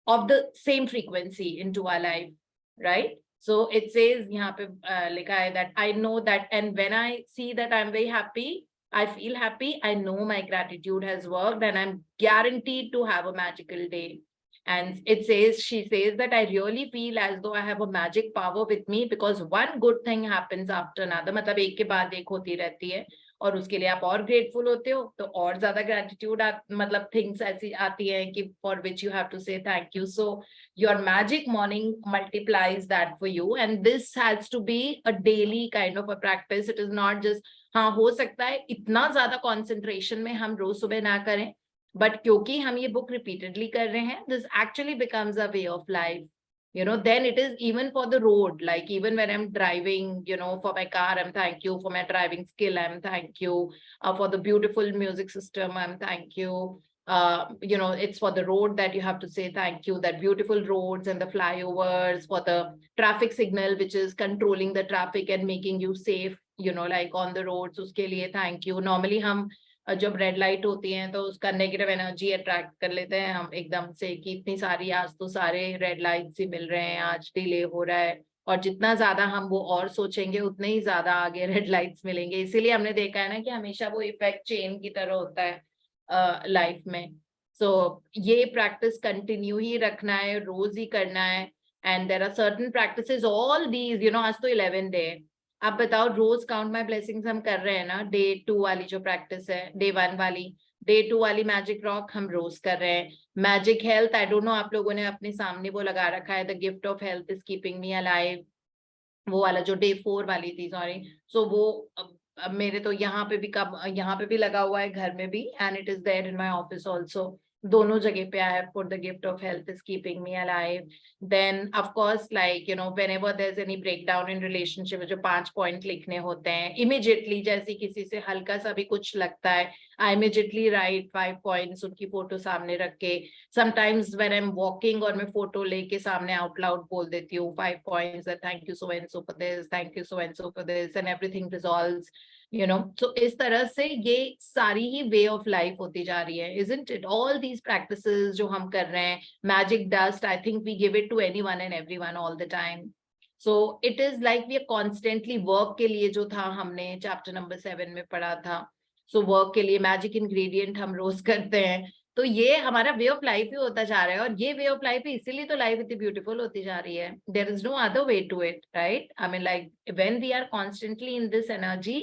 C: of the same frequency into our life, right? So it says यहाँ पे लिखा है that I know that, and when I see that I'm very happy, I feel happy, I know my gratitude has worked, and I'm guaranteed to have a magical day. And it says, she says that I really feel as though I have a magic power with me, because one good thing happens after another. मतलब एक के बाद एक होती रहती है, और उसके लिए आप और ग्रेटफुल होते हो, तो और ज्यादा ग्रेटिट्यूड मतलब थिंग्स ऐसी आती हैं कि for which you have to say thank you. So your magic morning multiplies that for you, and this has to be a daily kind of a practice. It is not just, हाँ हो सकता है इतना ज्यादा concentration में हम रोज सुबह ना करें, बट क्योंकि हम ये बुक रिपीटेडली कर रहे हैं, this actually becomes a way of life. You know, then it is even for the road, like even when I'm driving, you know, for my car, I'm thank you. For my driving skill, I'm thank you. For the beautiful music system, I'm thank you. You know, it's for the road that you have to say thank you, that beautiful roads and the flyovers, for the traffic signal, which is controlling the traffic and making you safe, you know, like on the roads, uske liye thank you. Normally हम जब red light होती है तो उसका negative energy attract कर लेते हैं हम एकदम से, कि इतनी सारी आज तो सारे रेड लाइट्स ही मिल रहे हैं, आज डिले हो रहा है, और जितना ज्यादा हम वो और सोचेंगे उतने ही ज्यादा आगे रेड लाइट्स मिलेंगे. इसीलिए हमने देखा है ना कि हमेशा वो इफेक्ट चेन की तरह होता है लाइफ में. सो ये प्रैक्टिस कंटिन्यू ही रखना है, रोज ही करना है. And there are certain practices, all these, you know, आज तो 11 डे. आप बताओ, रोज काउंट माई ब्लेसिंग्स हम कर रहे हैं ना, डे 2 वाली जो प्रैक्टिस है, डे 1 वाली, डे 2 वाली मैजिक रॉक हम रोज कर रहे हैं. Magic health, I don't know आप लोगों ने अपने सामने वो लगा रखा है, the gift of health is keeping me alive, वो वाला जो डे 4 वाली थी, सॉरी. सो वो अब मेरे तो यहाँ पे भी यहाँ पे भी लगा हुआ है, घर में भी, and it is there in my office also. दोनों जगह पे I have put the gift of health is keeping me alive. Then of course, like you know, whenever there is any breakdown in relationship, जो 5 point लिखने होते हैं immediately, जैसे किसी से हल्का सा भी कुछ लगता है, आई इमीडिएटली राइट 5 पॉइंट्स, उनकी फोटो सामने रख के. Sometimes when I am walking और मैं फोटो लेके सामने आउट लाउड बोल देती हूँ 5 points, thank you so and so for this, thank you so and so for this, and everything resolves, you know. So इस तरह से ये सारी ही वे ऑफ लाइफ होती जा रही है, isn't it? All these practices जो हम कर रहे हैं, magic dust, I think we give it to anyone and everyone all the time. So it is like we are constantly work के लिए, जो था हमने chapter number 7 में पढ़ा था, so work के लिए magic ingredient हम रोज करते हैं. तो ये हमारा वे ऑफ लाइफ ही होता जा रहा है, और ये वे ऑफ लाइफ है, इसीलिए तो लाइफ इतनी ब्यूटीफुल होती जा रही है. There is no other way to it, right? I mean, like when we are constantly in this energy,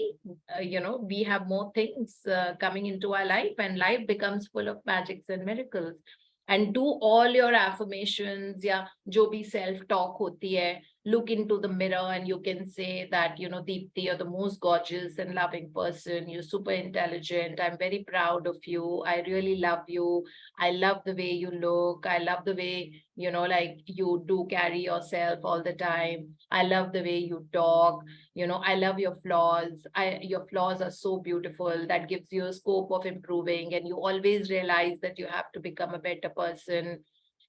C: you know, we have more things coming into our life, and life becomes full of magics and miracles. And do all your affirmations, या जो भी self talk होती है, look into the mirror and you can say that, you know, Deepti, you're the most gorgeous and loving person, you're super intelligent, I'm very proud of you, I really love you, I love the way you look, I love the way, you know, like you do carry yourself all the time, I love the way you talk, you know, I love your flaws, your flaws are so beautiful, that gives you a scope of improving, and you always realize that you have to become a better person,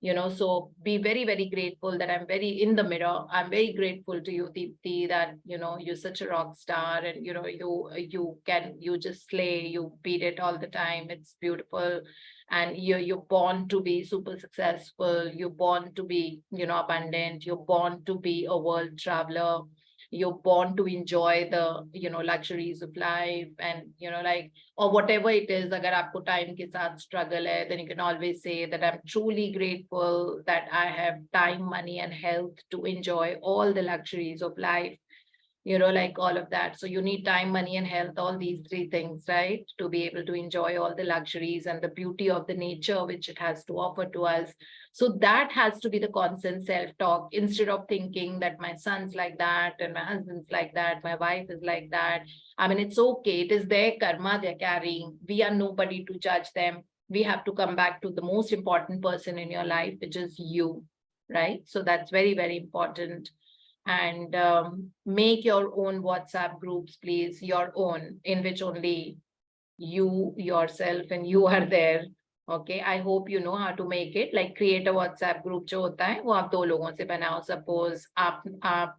C: you know. So be very, very grateful that I'm very in the mirror. I'm very grateful to you, Deepti, that, you know, you're such a rock star, and, you know, you just slay, you beat it all the time. It's beautiful. And you're born to be super successful. You're born to be, you know, abundant. You're born to be a world traveler. You're born to enjoy the, you know, luxuries of life, and, you know, like, or whatever it is, agar aapko time ke saath struggle hai, then you can always say that I'm truly grateful that I have time, money, and health to enjoy all the luxuries of life. like all of that. So you need time, money, and health, all these three things, right? To be able to enjoy all the luxuries and the beauty of the nature which it has to offer to us. So that has to be the constant self-talk, instead of thinking that my son's like that and my husband's like that, my wife is like that. I mean, it's okay. It is their karma they're carrying. We are nobody to judge them. We have to come back to the most important person in your life, which is you, right? So that's very, very important. And make your own WhatsApp groups, please, your own, in which only you, yourself, and you are there. Okay, I hope you know how to make it. Like create a WhatsApp group जो होता है वो आप दो लोगों से बनाओ. Suppose आप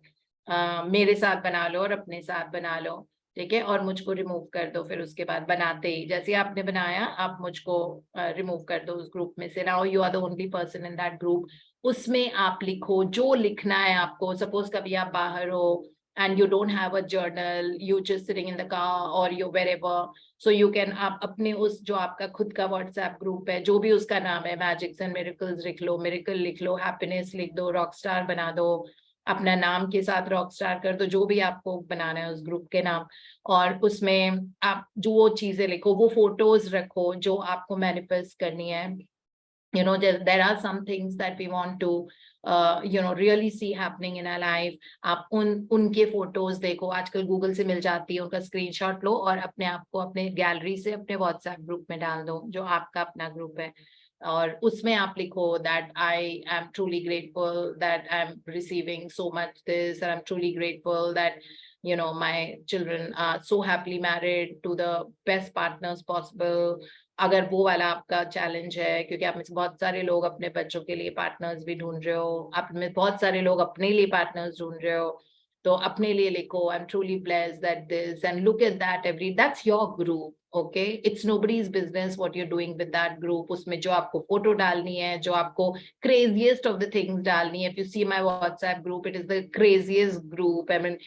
C: मेरे साथ बना लो और अपने साथ बना लो, ठीक है, और मुझको रिमूव कर दो. फिर उसके बाद बनाते ही जैसे आपने बनाया, आप मुझको रिमूव कर दो उस ग्रुप में से. Now you are the only person in that group. उसमें आप लिखो जो लिखना है आपको. सपोज कभी आप बाहर हो and you don't have a journal, you just sitting in the car or you wherever, so you can आप अपने उस जो आपका खुद का WhatsApp ग्रुप है, जो भी उसका नाम है, मैजिक्स एंड मिरेकल्स लिख लो, मिरेकल लिख लो, हैप्पीनेस लिख दो, रॉक स्टार बना दो, अपना नाम के साथ रॉक स्टार कर दो, जो भी आपको बनाना है उस ग्रुप के नाम. और उसमें आप जो वो चीजें लिखो, वो फोटोज रखो जो आपको मैनिफेस्ट करनी है. There are some things that we want to really see happening in our life. आप उनके फोटोज देखो, आजकल गूगल से मिल जाती है, उनका स्क्रीनशॉट लो और अपने आप को अपने गैलरी से अपने व्हाट्सएप ग्रुप में डाल दो जो आपका अपना ग्रुप है. और उसमें आप लिखो that I am truly grateful that I'm receiving so much this, and I'm truly grateful that my children are so happily married to the best partners possible. अगर वो वाला आपका चैलेंज है, क्योंकि आप में से बहुत सारे लोग अपने बच्चों के लिए पार्टनर्स भी ढूंढ रहे हो, आप में बहुत सारे लोग अपने लिए पार्टनर्स ढूंढ रहे हो, तो अपने लिए लिखो I am truly blessed that this, and look at that that's your group. Okay, it's nobody's business what you are doing with that group. उसमें जो आपको फोटो डालनी है, जो आपको क्रेजिएस्ट ऑफ द थिंग्स डालनी है. If you see my WhatsApp group, it is the craziest group. I mean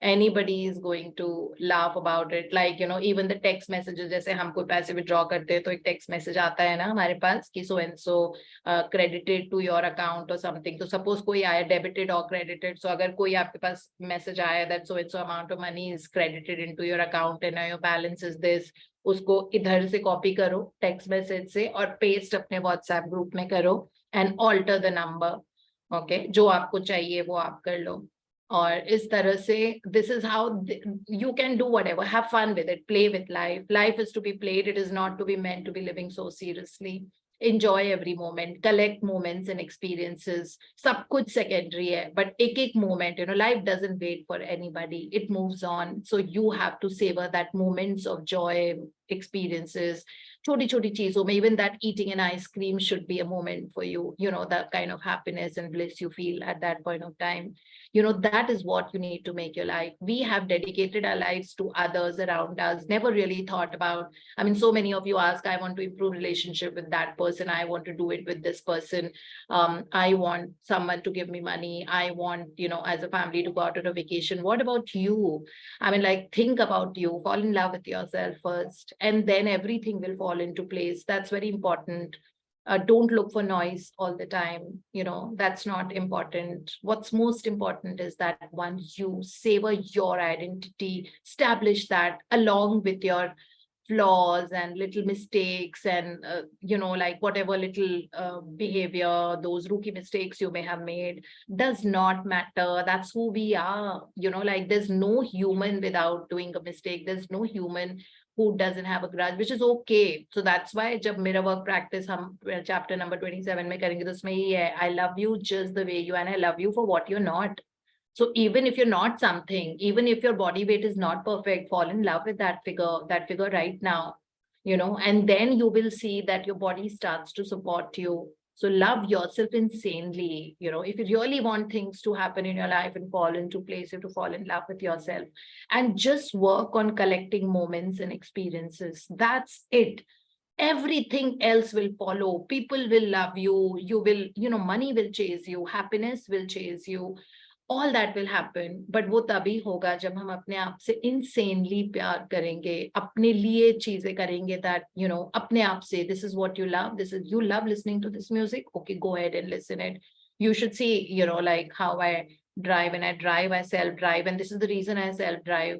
C: anybody is going to laugh about it. Like even the text messages, जैसे हम कोई पैसे withdraw करते हैं तो एक text message आता है ना हमारे पास कि so and so credited to your account or something. तो suppose कोई आया debited or credited, so अगर कोई आपके पास message आया that so and so amount of money is credited into your account and now your balance is this, उसको इधर से copy करो text message से और paste अपने WhatsApp group में करो and alter the number. Okay, जो आपको चाहिए वो आप कर लो. और इस तरह से this is how you can do whatever, have fun with it, play with life. Life is to be played, it is not to be meant to be living so seriously. Enjoy every moment, collect moments and experiences. सब कुछ secondary है, but एक moment, life doesn't wait for anybody, it moves on. So you have to savor that moments of joy, experiences. छोटी छोटी चीजों में, even that eating an ice cream should be a moment for you, that kind of happiness and bliss you feel at that point of time. That is what you need to make your life. We have dedicated our lives to others around us, never really thought about, I mean, so many of you ask, I want to improve relationship with that person, I want to do it with this person, I want someone to give me money, I want, as a family to go out on a vacation. What about you? I mean, like, think about you, fall in love with yourself first, and then everything will fall into place. That's very important. Don't look for noise all the time. That's not important. What's most important is that once you savor your identity, establish that along with your flaws and little mistakes and, like whatever little behavior, those rookie mistakes you may have made, does not matter. That's who we are. Like there's no human without doing a mistake. There's no human who doesn't have a grudge, which is okay. So that's why जब mirror work practice हम chapter number 27 में करेंगे तो उसमें ही है, I love you just the way you are, and I love you for what you're not. So even if you're not something, even if your body weight is not perfect, fall in love with that figure right now, and then you will see that your body starts to support you. So love yourself insanely. If you really want things to happen in your life and fall into place, you have to fall in love with yourself and just work on collecting moments and experiences. That's it. Everything else will follow. People will love you. You will, money will chase you. Happiness will chase you. All that will happen. But वो तभी होगा जब हम अपने आप से insanely प्यार करेंगे, अपने लिए चीजें करेंगे that, अपने आप से, this is what you love. This is, you love listening to this music. Okay, go ahead and listen it. You should see, like how I drive. When I drive, I self-drive. And this is the reason I self-drive,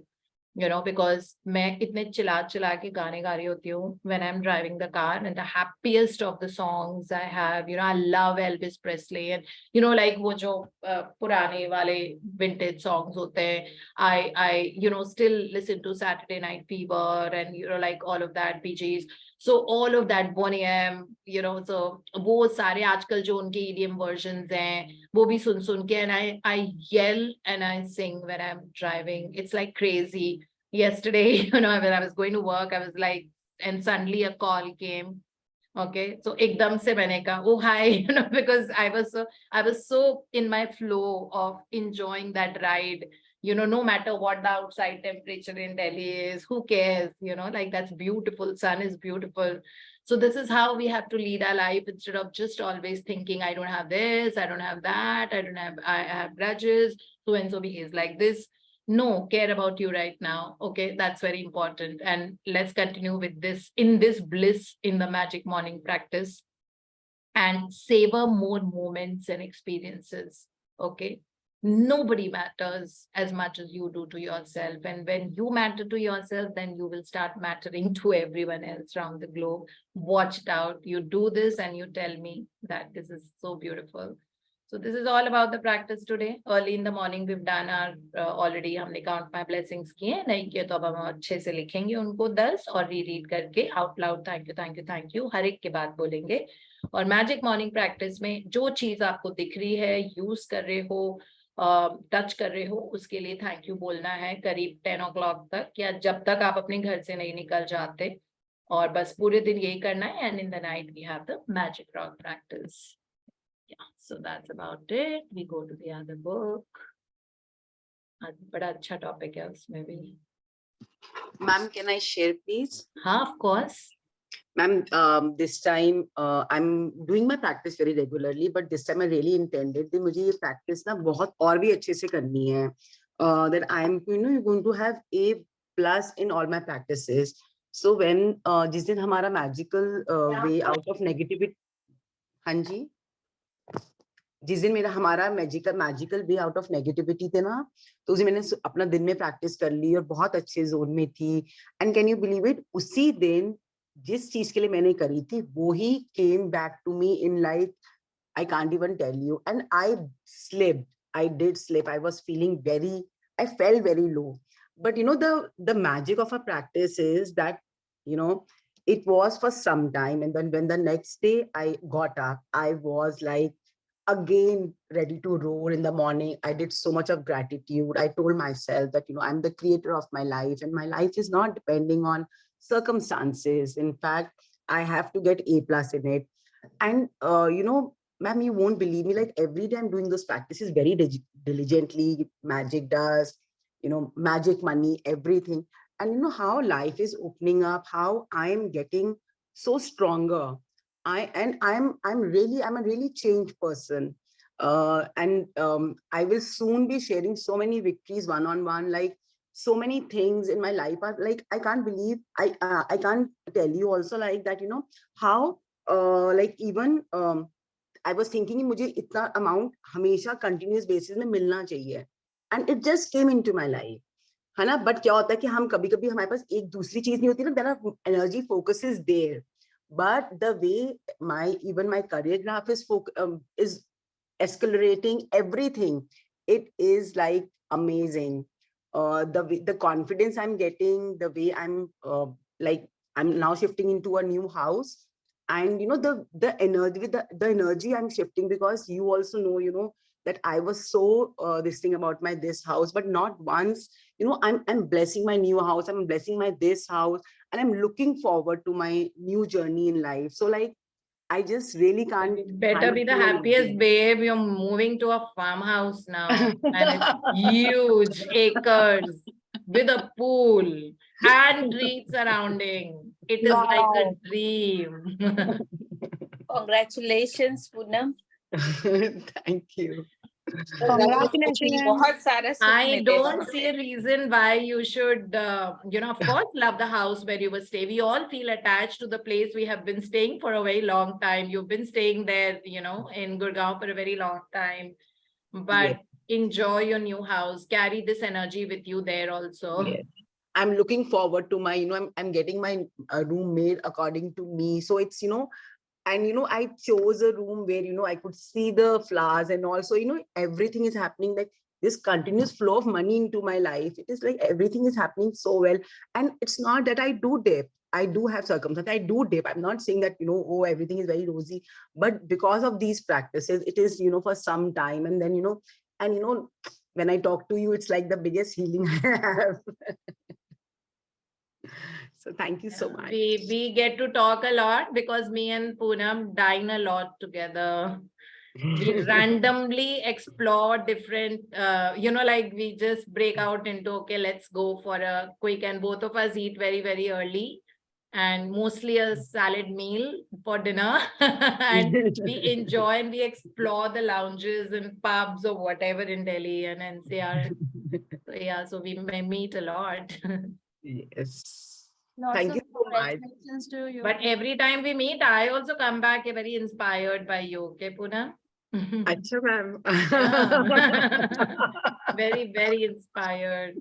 C: because मैं इतने चिल्ला के गाने गा रही होती हूँ when I'm driving the car, and the happiest of the songs I have, I love Elvis Presley, and like वो जो पुराने वाले vintage songs होते हैं, I still listen to Saturday Night Fever and like all of that, Bee Gees. So all of that, Boney M, so वो सारे आजकल जो उनके EDM versions हैं, वो भी सुन के, and I yell and I sing when I'm driving. It's like crazy. Yesterday, when I was going to work, I was like, and suddenly a call came. Okay, so ekdam se maine kaha, oh hi, because I was so in my flow of enjoying that ride. No matter what the outside temperature in Delhi is, who cares? Like that's beautiful. Sun is beautiful. So this is how we have to lead our life, instead of just always thinking, I don't have this, I don't have that, I have grudges, so and so behaves like this. No, care about you right now. Okay, that's very important. And let's continue with this, in this bliss in the magic morning practice, and savor more moments and experiences. Okay, nobody matters as much as you do to yourself. And when you matter to yourself, then you will start mattering to everyone else around the globe. Watch it out. You do this and you tell me that this is so beautiful. So this is all about the practice today. Early in the morning, we've done our already, हमने count my blessings किए, नहीं किए तो अब हम अच्छे से लिखेंगे उनको 10 और रीड करके out loud thank you हर एक के बाद बोलेंगे. और मैजिक मॉर्निंग प्रैक्टिस में जो चीज आपको दिख रही है, यूज कर रहे हो, टच कर रहे हो, उसके लिए थैंक यू बोलना है करीब 10 o'clock तक, या जब तक आप अपने घर से नहीं निकल जाते. और बस पूरे दिन यही करना है. And in the night we have the magic rock practice. Yeah, so that's about it. We go to the other book. बड़ा अच्छा टॉपिक है उसमें भी.
F: Ma'am, can I share, please?
C: हाँ, of course.
F: Ma'am, this time I'm doing my practice very regularly, but this time I really intended that मुझे ये practice ना बहुत और भी अच्छे से करनी है. That I'm going to have A+ in all my practices. So when जिस दिन हमारा magical way out of negativity, हाँ जी, जिस दिन मेरा हमारा magical way out of negativity थे ना, तो उस दिन मैंने अपना दिन में प्रैक्टिस कर ली और बहुत अच्छे जोन में थी. And can you believe it, उसी दिन जिस चीज के लिए मैंने करी थी वो ही came back to me in like I can't even tell you. And I did slip. I felt very low. But the magic of a practice is that it was for some time, and then when the next day I got up, I was like again ready to roar in the morning. I did so much of gratitude. I told myself that I'm the creator of my life, and my life is not depending on circumstances. In fact, I have to get A+ in it. And ma'am, you won't believe me, like every day I'm doing those practices very diligently. Magic dust, magic money, everything. And how life is opening up, how I'm getting so stronger. I'm a really changed person. And I will soon be sharing so many victories one-on-one, like so many things in my life are like, I can't believe, I can't tell you also like that, how like even I was thinking मुझे इतना amount हमेशा continuous basis में मिलना चाहिए, and it just came into my life, है ना. But क्या होता है कि हम कभी-कभी हमारे पास एक दूसरी चीज नहीं होती ना, there are energy focus is there. But the way my career graph is accelerating everything, it is like amazing. The confidence I'm getting, the way I'm like I'm now shifting into a new house, and the energy I'm shifting, because you also know that I was so this thing about this house, but not once, I'm blessing my new house, I'm blessing my this house, and I'm looking forward to my new journey in life. So like, I just really can't.
C: It better be the happiest, babe. You're moving to a farmhouse now, and it's huge, acres, with a pool and trees surrounding. It is like a dream.
E: Congratulations, Poonam.
F: Thank you.
G: Congratulations.
E: बहुत सारा सुख
C: I
E: मिलेगा
C: don't
E: मुझे.
C: see a reason why you should, of course, love the house where you will stay. We all feel attached to the place we have been staying for a very long time. You've been staying there, in Gurgaon for a very long time. But enjoy your new house, carry this energy with you there also.
F: Yes. I'm looking forward to my, I'm getting my room made according to me. So it's, and I chose a room where, I could see the flowers, and also, everything is happening like this continuous flow of money into my life. It is like everything is happening so well. And it's not that I do dip. I do have circumstances. I do dip. I'm not saying that, oh, everything is very rosy, but because of these practices, it is, for some time. And then, and when I talk to you, it's like the biggest healing I have. So thank you so much.
C: We get to talk a lot because me and Poonam dine a lot together. We randomly explore different, like we just break out into, okay, let's go for a quick, and both of us eat very, very early and mostly a salad meal for dinner. And we enjoy and we explore the lounges and pubs or whatever in Delhi and NCR. So yeah, so we may meet a lot.
F: Yes.
B: Lots
F: Thank
B: of
F: you so much.
B: congratulations to you.
C: But every time we meet, I also come back very inspired by you, okay, Poonam?
F: Acha, ma'am.
C: Yeah. Very, very inspired.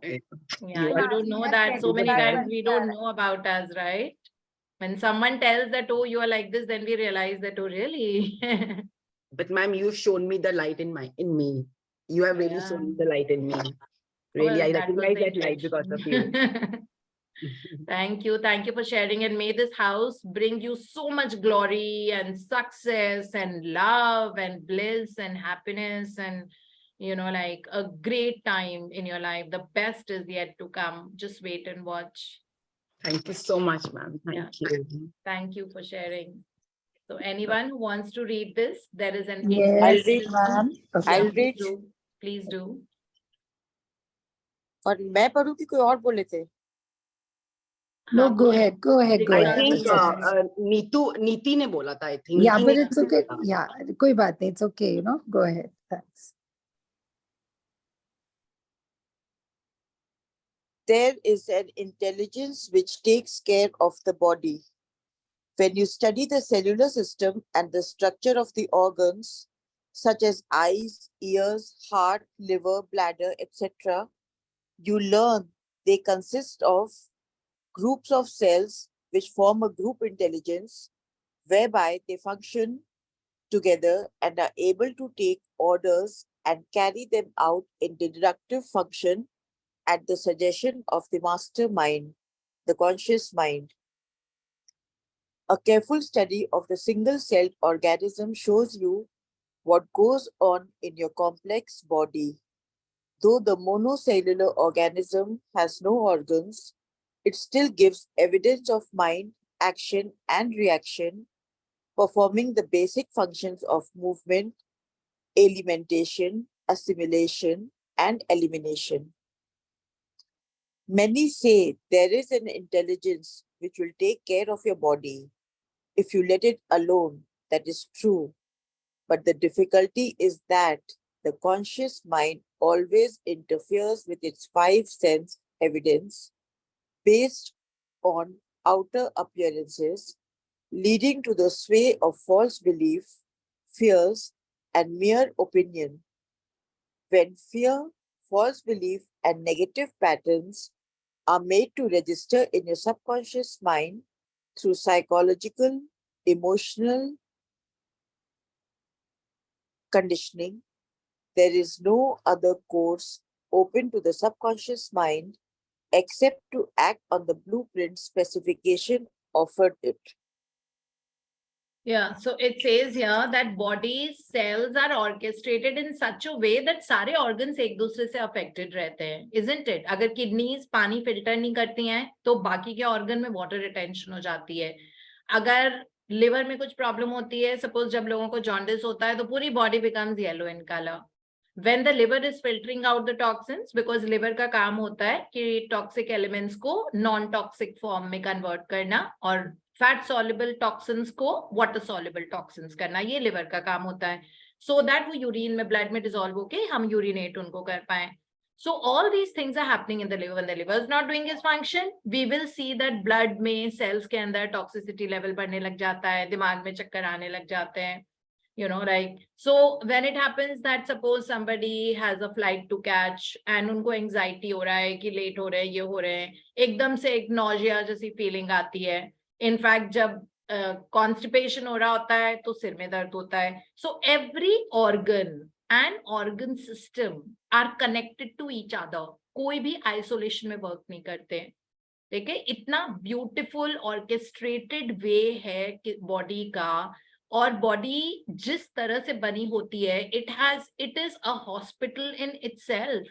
C: Yeah, you don't know that. So many times we don't know about us, right? When someone tells that, oh, you are like this, then we realize that, oh, really?
F: But ma'am, you've shown me the light in me. You have really shown me the light in me. Really, I
C: that was
F: recognize
C: the
F: that light because of you.
C: intention. Thank you. Thank you for sharing. And may this house bring you so much glory and success and love and bliss and happiness and, like a great time in your life. The best is yet to come. Just wait and watch.
F: Thank you so much, ma'am. Thank you.
C: Thank you for sharing. So anyone who wants to read this, there is an
D: Yes,
E: I'll read,
D: ma'am. Okay.
E: I'll read.
C: Please do.
E: और मैं पढ़ूं कि कोई और बोले थे?
D: No, go ahead. Go ahead. Go
F: I
D: ahead.
F: think
D: It's okay.
F: Neeti ne bola tha, I think.
D: Yeah,
F: Neeti
D: but
F: ne
D: it's okay.
F: bola tha.
D: Yeah, koi baat nahi. It's okay. Go ahead. Thanks.
E: There is an intelligence which takes care of the body. When you study the cellular system and the structure of the organs, such as eyes, ears, heart, liver, bladder, etc., you learn they consist of groups of cells which form a group intelligence, whereby they function together and are able to take orders and carry them out in deductive function at the suggestion of the master mind, the conscious mind. A careful study of the single-celled organism shows you what goes on in your complex body. Though the monocellular organism has no organs, it still gives evidence of mind, action, and reaction, performing the basic functions of movement, alimentation, assimilation, and elimination. Many say there is an intelligence which will take care of your body if you let it alone. That is true. But the difficulty is that the conscious mind always interferes with its five sense evidence based on outer appearances, leading to the sway of false belief, fears, and mere opinion. When fear, false belief, and negative patterns are made to register in your subconscious mind through psychological, emotional conditioning, there is no other course open to the subconscious mind except to act on the blueprint specification offered it.
C: Yeah, so it says here that body cells are orchestrated in such a way that सारे organs एक दूसरे से affected रहते हैं, isn't it? अगर kidneys पानी filter नहीं करती हैं, तो बाकी के organ में water retention हो जाती है. अगर liver में कुछ problem होती है, suppose जब लोगों को jaundice होता है, तो पूरी body becomes yellow in color. When the liver is filtering out the toxins, because liver का काम होता है कि toxic elements को non-toxic form में convert करना और fat soluble toxins को water soluble toxins करना, ये liver का काम होता है, so that वो urine में blood में dissolve होके हम urinate उनको कर पाए. So all these things are happening in the liver. When the liver is not doing its function, we will see that blood में cells के अंदर toxicity level बढ़ने लग जाता है, दिमाग में चक्कर आने लग जाते हैं. Like, so when it happens that suppose somebody has a flight to catch and उनको anxiety हो रहा है कि late हो रहे हैं, ये हो रहे हैं, एकदम से एक nausea जैसी feeling आती है. In fact, जब constipation हो रहा होता है तो सिर में दर्द होता है. So every organ and organ system are connected to each other. कोई भी isolation में work नहीं करते. ठीक है, इतना ब्यूटीफुल ऑर्केस्ट्रेटेड वे है बॉडी का, और बॉडी जिस तरह से बनी होती है, it is a hospital in itself.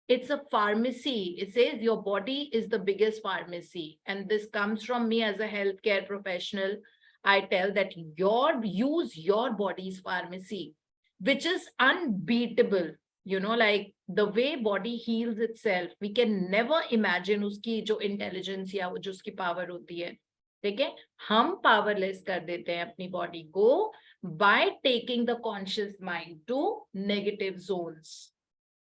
C: It's a pharmacy. It says your body is the biggest pharmacy. And this comes from me as a healthcare professional. I tell that use your body's pharmacy, which is unbeatable. Like the way body heals itself, we can never imagine uski jo intelligence ya jo uski power hoti hai. ठीक है, हम powerless कर देते हैं अपनी body को by taking the conscious mind to negative zones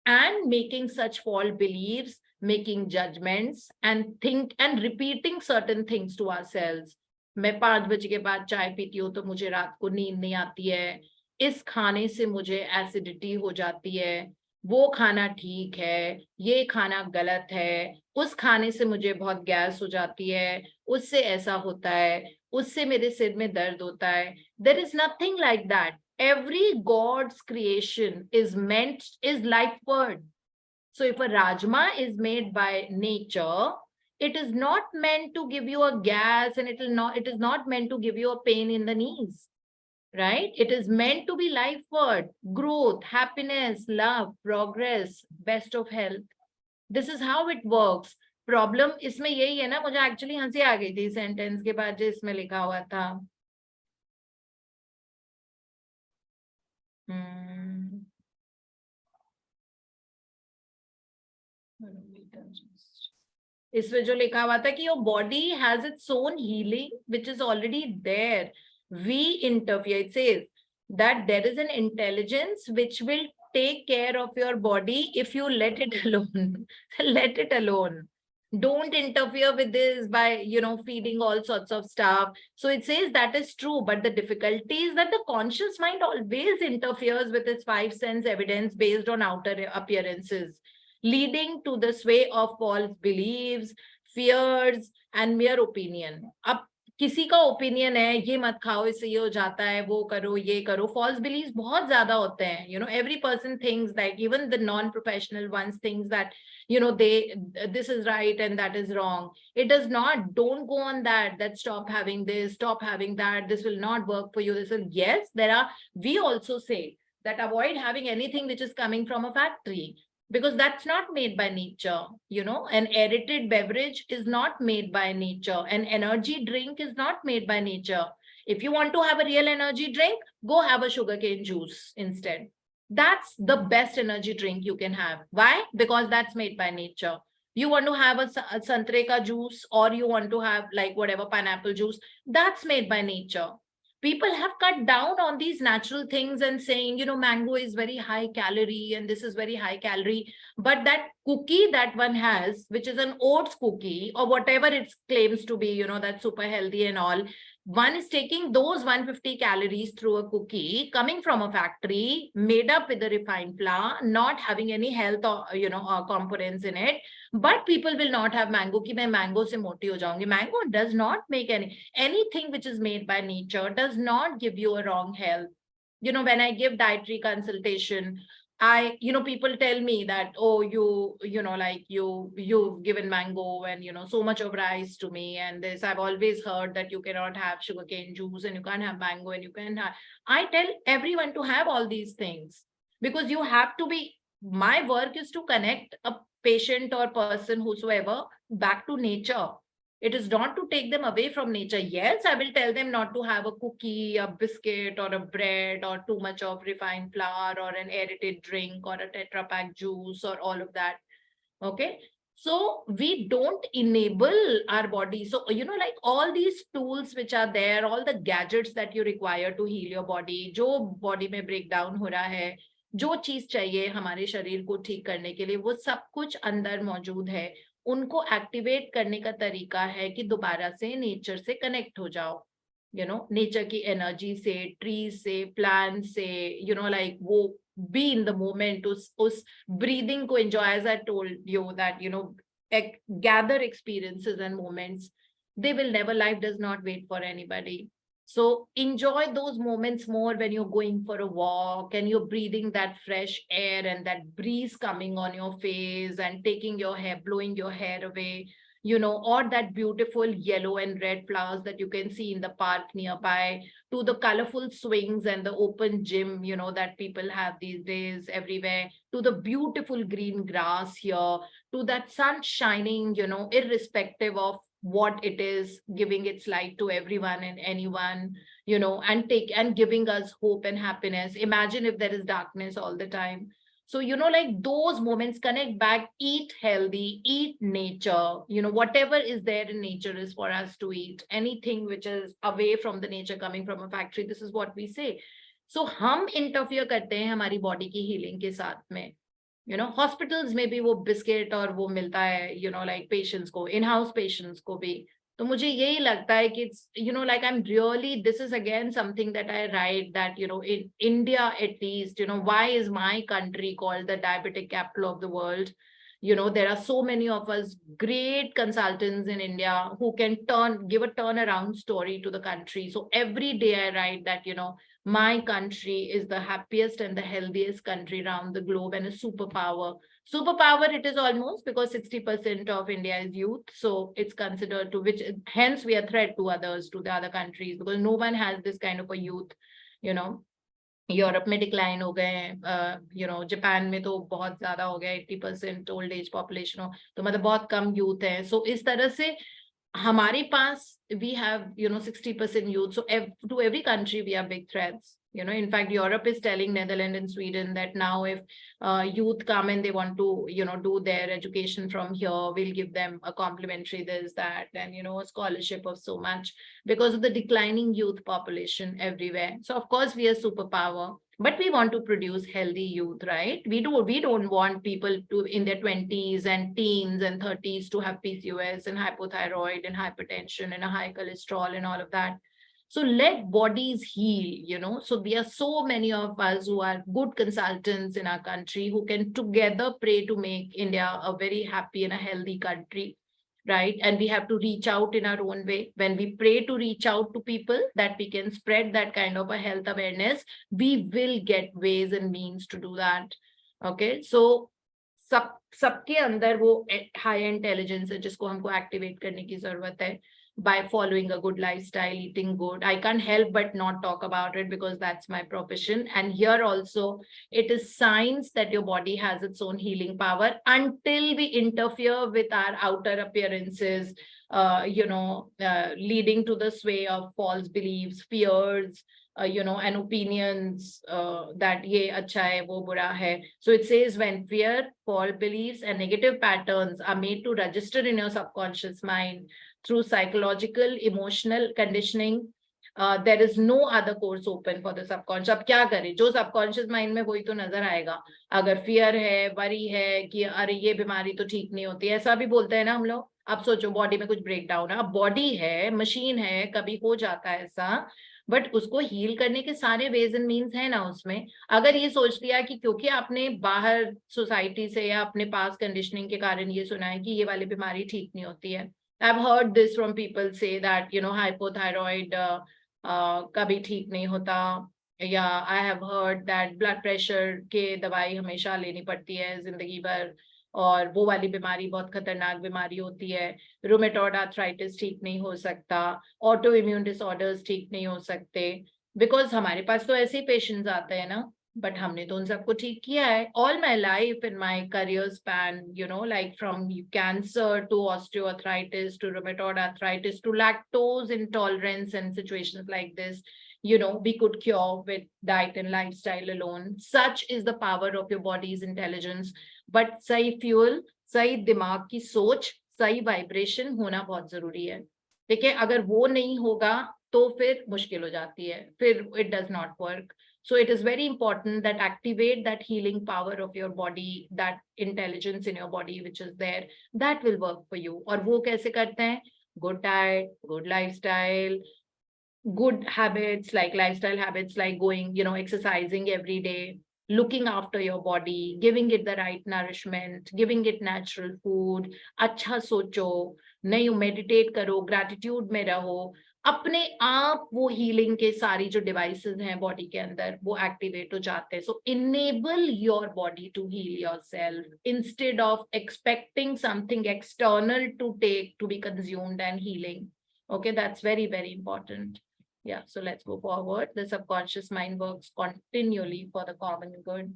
C: and making such false beliefs, making judgments, and repeating certain things to ourselves. मैं 5 बजे के बाद चाय पीती हूँ तो मुझे रात को नींद नहीं आती है, इस खाने से मुझे एसिडिटी हो जाती है, वो खाना ठीक है, ये खाना गलत है, उस खाने से मुझे बहुत गैस हो जाती है, उससे ऐसा होता है, उससे मेरे सिर में दर्द होता है. There is nothing like that. Every God's creation is life word. So if a rajma is made by nature, it is not meant to give you a gas, and it is not meant to give you a pain in the knees, right? It is meant to be life word, growth, happiness, love, progress, best of health. This is how it works. Problem इसमें यही है ना, मुझे actually हंसी आ गई थी sentence के बाद जो इसमें लिखा हुआ था. इसमें जो लिखा हुआ था कि your body has its own healing which is already there. We interfere. It says that there is an intelligence which will take care of your body if you let it alone. Let it alone. Don't interfere with this by, feeding all sorts of stuff. So it says that is true, but the difficulty is that the conscious mind always interferes with its 5 sense evidence based on outer appearances, leading to the sway of false beliefs, fears, and mere opinion. अब किसी का opinion है, ये मत खाओ, इससे ये हो जाता है, वो करो, ये करो. फॉल्स बिलीव्स बहुत ज्यादा होते हैं. Every person thinks that, even the non-professional ones thinks that, this is right and that is wrong. It does not. Don't go on that stop having this, stop having that, this will not work for you. Yes, we also say that avoid having anything which is coming from a factory, because that's not made by nature. An aerated beverage is not made by nature. An energy drink is not made by nature. If you want to have a real energy drink, go have a sugarcane juice instead. That's the best energy drink you can have. Why? Because that's made by nature. You want to have a santre ka juice, or you want to have like whatever pineapple juice, that's made by nature. People have cut down on these natural things and saying, mango is very high calorie and this is very high calorie. But that cookie that one has, which is an oats cookie or whatever it claims to be, that's super healthy and all, one is taking those 150 calories through a cookie coming from a factory, made up with a refined flour, not having any health or, components in it. But people will not have mango ki main mango se moti ho jaungi. Mango does not make anything which is made by nature does not give you a wrong health. When I give dietary consultation, people tell me that, oh, you've given mango and, so much of rice to me. And this, I've always heard that you cannot have sugarcane juice and you can't have mango and you can have. I tell everyone to have all these things, because you have to be, my work is to connect a patient or person, whosoever, back to nature. It is not to take them away from nature. Yes, I will tell them not to have a cookie, a biscuit, or a bread, or too much of refined flour, or an aerated drink, or a Tetra Pak juice, or all of that. Okay. So we don't enable our body. So, like all these tools which are there, all the gadgets that you require to heal your body, जो body में breakdown हो रहा है, जो चीज चाहिए हमारे शरीर को ठीक करने के लिए, वो सब कुछ अंदर मौजूद है. उनको एक्टिवेट करने का तरीका है कि दोबारा से नेचर से कनेक्ट हो जाओ. you know, nature ki energy se, trees se, plants se, you know, like wo be in the moment, us breathing ko enjoy. As I told you that, you know, gather experiences and moments. They will never, life does not wait for anybody. So enjoy those moments more when you're going for a walk and you're breathing that fresh air and that breeze coming on your face and taking your hair, blowing your hair away, you know, or that beautiful yellow and red flowers that you can see in the park nearby, to the colorful swings and the open gym, you know, that people have these days everywhere, to the beautiful green grass here, to that sun shining, you know, irrespective of what it is, giving its light to everyone and anyone, you know, and giving us hope and happiness. Imagine if there is darkness all the time. So, you know, like those moments, connect back, eat healthy, eat nature, you know, whatever is there in nature is for us to eat. Anything which is away from the nature, coming from a factory, this is what we say. So हम interfere करते हैं हमारी body की healing के साथ में. You know, hospitals में भी वो बिस्किट और वो मिलता है, you know, like patients को, in-house patients को भी. तो मुझे यही लगता है कि it's, you know, like I'm really, this is again something that I write, that, you know, in India at least, you know, why is my country called the diabetic capital of the world? You know, there are so many of us great consultants in India who can give a turnaround story to the country. So every day I write that, you know, my country is the happiest and the healthiest country around the globe and a superpower. Superpower it is almost, because 60% of India is youth. So it's considered to, which hence we are threat to others, to the other countries, because no one has this kind of a youth, you know. Europe में decline हो गए हैं, you know, Japan में तो बहुत ज्यादा हो गया, 80% ओल्ड एज पॉपुलेशन हो, तो मतलब बहुत कम यूथ है. सो इस तरह से हमारे पास we have, you know, 60% youth. So to every country we are big threats. You know, in fact, Europe is telling Netherlands and Sweden that now if youth come and they want to, you know, do their education from here, we'll give them a complimentary this, that, and, you know, a scholarship of so much, because of the declining youth population everywhere. So of course we are superpower, but we want to produce healthy youth, right? We don't want people to in their 20s and teens and 30s to have PCOS and hypothyroid and hypertension and a high cholesterol and all of that. So let bodies heal, you know. So there are so many of us who are good consultants in our country who can together pray to make India a very happy and a healthy country, right? And we have to reach out in our own way. When we pray to reach out to people, that we can spread that kind of a health awareness, we will get ways and means to do that. Okay, so सबके अंदर वो high intelligence है जिसको हमको activate करने की जरूरत है by following a good lifestyle, eating good. I can't help but not talk about it because that's my profession. And here also, it is science that your body has its own healing power until we interfere with our outer appearances, you know, leading to the sway of false beliefs, fears, you know, and opinions that ye acha hai, wo bura hai. So it says when fear, false beliefs, and negative patterns are made to register in your subconscious mind through psychological, emotional conditioning, there is no other course open for the subconscious. अब क्या करें, जो subconscious mind में वही तो नजर आएगा. अगर fear है, worry है कि अरे ये बीमारी तो ठीक नहीं होती, ऐसा भी बोलते हैं ना हम लोग. अब सोचो बॉडी में कुछ ब्रेक डाउन है, अब बॉडी है, मशीन है, कभी हो जाता है ऐसा, बट उसको हील करने के सारे वेज एंड मीन्स है ना उसमें. अगर ये सोच लिया कि क्योंकि आपने बाहर सोसाइटी से या अपने पास कंडीशनिंग के कारण ये सुना है कि ये वाली बीमारी ठीक नहीं होती है. I've heard this from people say that, you know, hypothyroid कभी ठीक नहीं होता, या I have heard that blood pressure के दवाई हमेशा लेनी पड़ती है जिंदगी भर, और वो वाली बीमारी बहुत खतरनाक बीमारी होती है. रूमेटॉइड आर्थराइटिस ठीक नहीं हो सकता, ऑटो इम्यून डिसऑर्डर्स ठीक नहीं हो सकते, बिकॉज हमारे पास तो ऐसे ही पेशेंट्स आते हैं ना, बट हमने तो उन सबको ठीक किया है. All my life in my career span, you know, like from cancer to osteoarthritis to rheumatoid arthritis to lactose intolerance and situations like this, you know, we could cure with diet and lifestyle alone. Such is the power of your body's intelligence. But सही fuel, सही दिमाग की सोच, सही vibration होना बहुत जरूरी है. देखिए अगर वो नहीं होगा तो फिर मुश्किल हो जाती है, फिर it does not work. So it is very important that activate that healing power of your body, that intelligence in your body which is there, that will work for you. और वो कैसे करते हैं? Good diet, good lifestyle, good habits, like lifestyle habits, like going, exercising every day, looking after your body, giving it the right nourishment, giving it natural food, अच्छा सोचो, नहीं meditate करो, gratitude में रहो, अपने आप वो हीलिंग के सारी जो डिवाइसेस हैं बॉडी के अंदर वो एक्टिवेट हो जाते हैं. So enable your body to heal yourself instead of expecting something external to take to be consumed and healing. Okay, that's very, very important. Yeah, so let's go forward. The subconscious mind works continually for the common good.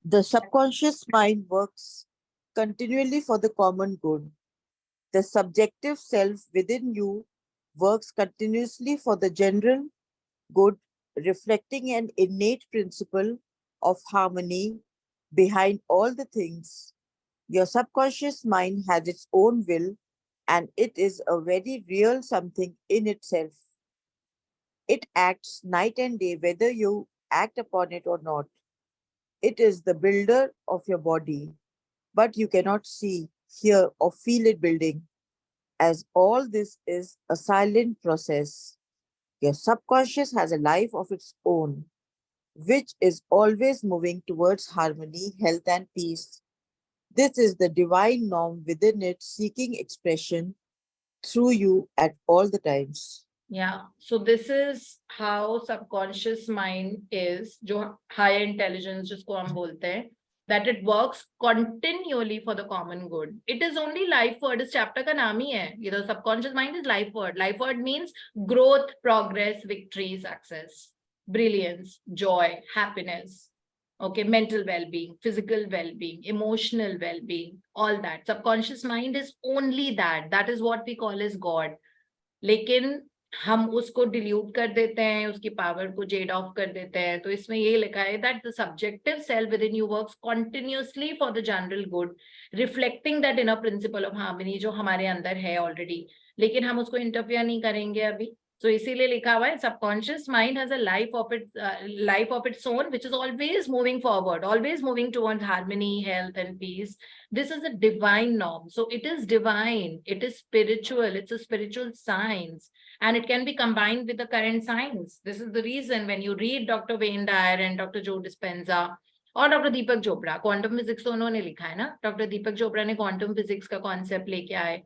H: The subconscious mind works continually for the common good. The subjective self within you works continuously for the general good, reflecting an innate principle of harmony behind all the things. Your subconscious mind has its own will, and it is a very real something in itself. It acts night and day, whether you act upon it or not. It is the builder of your body, but you cannot see, hear, or feel it building, as all this is a silent process. Your subconscious has a life of its own, which is always moving towards harmony, health, and peace. This is the divine norm within it, seeking expression through you at all the times.
C: Yeah, so this is how subconscious mind is, जो higher intelligence जिसको हम बोलते हैं, that it works continually for the common good. It is only life word. इस chapter का नाम ही है, you know, subconscious mind is life word. Life word means growth, progress, victory, success, brilliance, joy, happiness. Okay, mental well-being, physical well-being, emotional well-being, all that. Subconscious mind is only that. That is what we call as God. लेकिन हम उसको dilute कर देते हैं, उसकी power को Z of कर देते हैं. तो इसमें ये लिखा है that the subjective self with in you works continuously for the general good, reflecting that inner principle of harmony जो हमारे अंदर है ऑलरेडी, लेकिन हम उसको इंटरफेयर नहीं करेंगे अभी. So इसीलिए लिखा हुआ है subconscious mind has a life of its own, which is always moving forward, always moving towards harmony, health, and peace. This is a divine norm. So it is divine, it is spiritual, it's a spiritual science, and it can be combined with the current science. This is the reason when you read Dr. Wayne Dyer and Dr. Joe Dispenza और doctor दीपक Chopra, quantum physics तो उन्होंने लिखा है ना. Doctor दीपक चोपड़ा ने quantum physics का concept लेके आए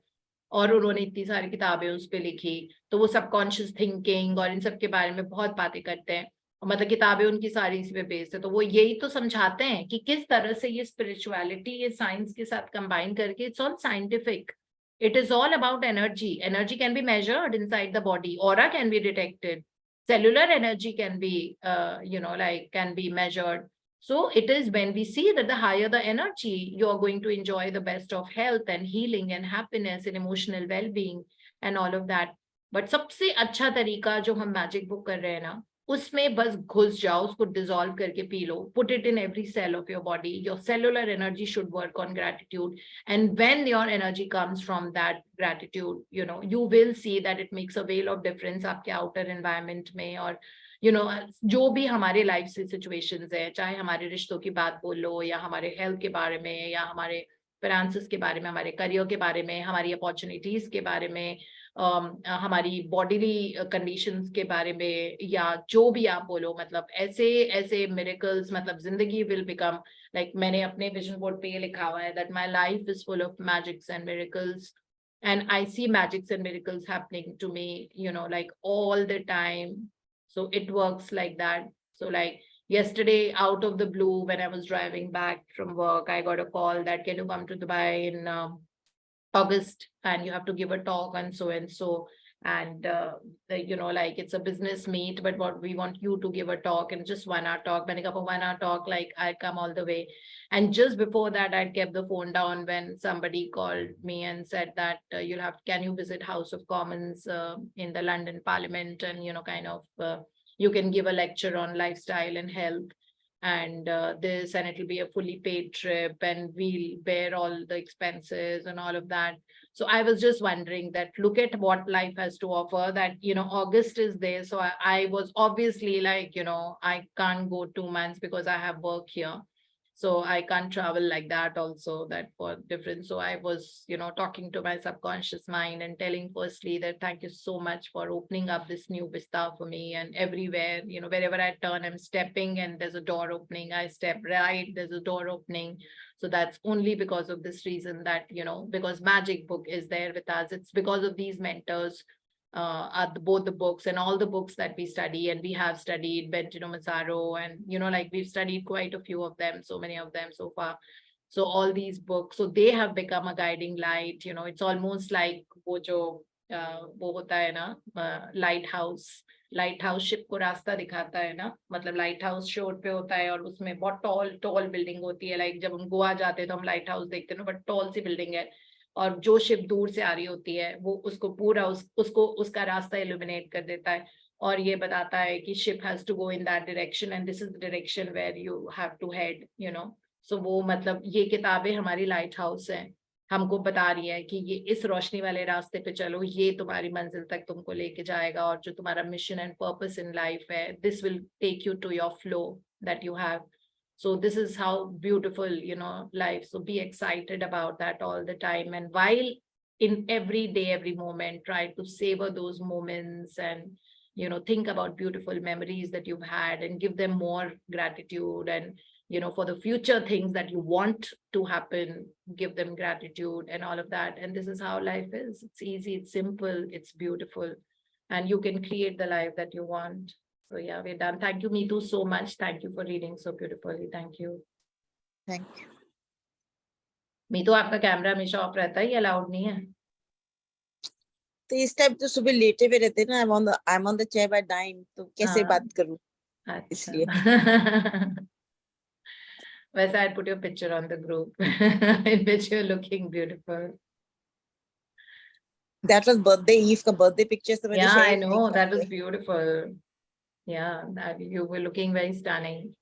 C: और उन्होंने इतनी सारी किताबें उस पर लिखी. तो वो सबकॉन्शियस थिंकिंग और इन सब के बारे में बहुत बातें करते हैं, मतलब किताबें उनकी सारी इसी पे बेस्ड है. तो वो यही तो समझाते हैं कि किस तरह से ये स्पिरिचुअलिटी ये साइंस के साथ कंबाइन करके, it's all scientific. It is all about energy. Energy can be measured inside the body. Aura can be detected. Cellular energy can be, can be measured. So it is when we see that the higher the energy, you are going to enjoy the best of health and healing and happiness and emotional well-being and all of that. But सबसे अच्छा तरीका जो हम magic book कर रहे हैं ना, उसमें बस घुस जाओ, उसको डिसॉल्व करके P low. Put it in every cell of your body. Your cellular energy should work on gratitude. And when your energy comes from that gratitude, you will see that it makes a veil of difference आपके outer environment में. और जो भी हमारे life से situations है, चाहे हमारे रिश्तों की बात बोलो या हमारे हेल्थ के बारे में या हमारे फाइनेंसेस के बारे में, हमारे करियर के बारे में, हमारी अपॉर्चुनिटीज के बारे में, हमारी बॉडीली कंडीशंस के बारे में, या जो भी आप बोलो, मतलब ऐसे ऐसे मिरेकल्स, मतलब जिंदगी विल बिकम लाइक, मैंने अपने विजन बोर्ड पे ये लिखा हुआ है that my life is full of magics and miracles, and I see magics and miracles happening to me, like all the time. So it works like that. So like yesterday, out of the blue, when I was driving back from work, I got a call that can you come to Dubai in August, and you have to give a talk on so and so, and like it's a business meet, but what we want you to give a talk, and just 1 hour talk. When I come a 1 hour talk, like I come all the way. And just before that, I kept the phone down when somebody called me and said that can you visit House of Commons in the London Parliament, and you can give a lecture on lifestyle and health and this, and it'll be a fully paid trip, and we'll bear all the expenses and all of that. So I was just wondering that look at what life has to offer, that August is there. So I was obviously like, I can't go 2 months because I have work here. So I can't travel like that also, that for different. So I was, talking to my subconscious mind and telling firstly that thank you so much for opening up this new vista for me. And everywhere, wherever I turn, I'm stepping and there's a door opening. I step right, there's a door opening. So that's only because of this reason that, because Magic book is there with us. It's because of these mentors, both the books and all the books that we study, and we have studied Bentino Mazzaro, and we've studied quite a few of them, so many of them so far. So all these books, so they have become a guiding light. It's almost like wo hota hai na, lighthouse ship को रास्ता दिखाता है ना, मतलब lighthouse shore पे होता है और उसमें बहुत tall building होती है. Like जब हम गोवा जाते हैं तो हम lighthouse देखते हैं ना, but tall सी building है, और जो शिप दूर से आ रही होती है वो उसको पूरा उसको उसका रास्ता इल्यूमिनेट कर देता है और ये बताता है कि ship has to go in that direction and this is the direction where you have to head. So वो मतलब ये किताबें हमारी लाइट हाउस है, हमको बता रही है कि ये इस रोशनी वाले रास्ते पे चलो, ये तुम्हारी मंजिल तक तुमको लेके जाएगा, और जो तुम्हारा mission and purpose in life है, this will take you to your flow that you have. So this is how beautiful, life. So be excited about that all the time. And while in every day, every moment, try to savor those moments and, think about beautiful memories that you've had and give them more gratitude. And, for the future things that you want to happen, give them gratitude and all of that. And this is how life is. It's easy, it's simple, it's beautiful. And you can create the life that you want. So yeah, we're done. Thank you, Meetu, so much. Thank you for reading so beautifully. Thank you.
H: Thank you.
C: Meetu, आपका camera हमेशा of रहता है या allowed नहीं है?
H: तो इस time तो सुबह लेटे हुए रहते हैं ना, I'm on the chair by 9, तो कैसे बात करूं? इसलिए.
C: वैसे I put your picture on the group in which you're looking beautiful.
H: That was birthday eve का birthday picture. तो मैंने
C: Yeah, I
H: share
C: know,
H: नहीं
C: that
H: किया.
C: was beautiful. Yeah, that you were looking very stunning.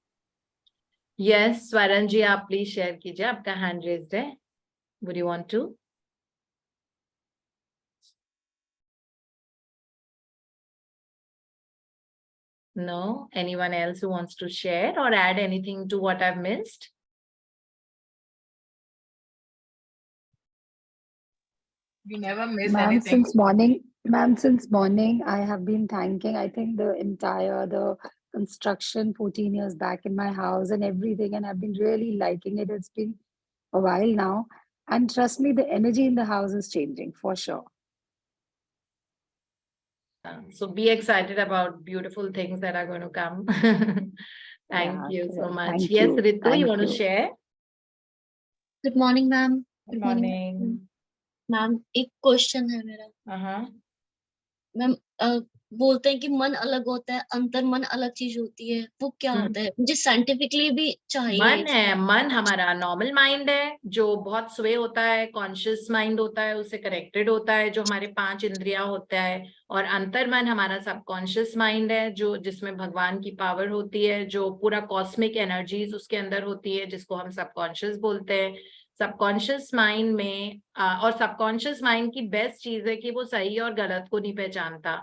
C: Yes, Swaran ji, आप please share कीजिए, आपका hand raised है. Would you want to? No? Anyone else who wants to share or add anything to what I've missed?
G: We never miss
D: Ma'am,
G: anything.
D: since morning, I have been thanking, I think the construction 14 years back in my house and everything, and I've been really liking it. It's been a while now. And trust me, the energy in the house is changing for sure.
C: So be excited about beautiful things that are going to come. Thank
D: Yeah,
C: you so
D: sure.
C: much.
D: Thank
C: Yes,
D: you.
C: Ritu,
D: Thank
C: you want to
D: you.
C: share?
I: Good morning ma'am.
C: Good morning.
I: Ma'am एक question है मेरा.
C: Uh-huh.
I: Ma'am बोलते हैं कि मन अलग होता है, अंतर मन अलग चीज होती है, वो क्या होता है? मुझे साइंटिफिकली भी चाहिए.
C: मन हमारा नॉर्मल माइंड है जो बहुत स्वे होता है, कॉन्शियस माइंड होता है, उससे कनेक्टेड होता है, जो हमारे 5 इंद्रियां होता है. और अंतर मन हमारा सबकॉन्शियस माइंड है, जो जिसमें भगवान की पावर होती है, जो पूरा कॉस्मिक एनर्जीज उसके अंदर होती है, जिसको हम सबकॉन्शियस बोलते हैं. सबकॉन्शियस माइंड में और सबकॉन्शियस माइंड की बेस्ट चीज है कि वो सही और गलत को नहीं पहचानता.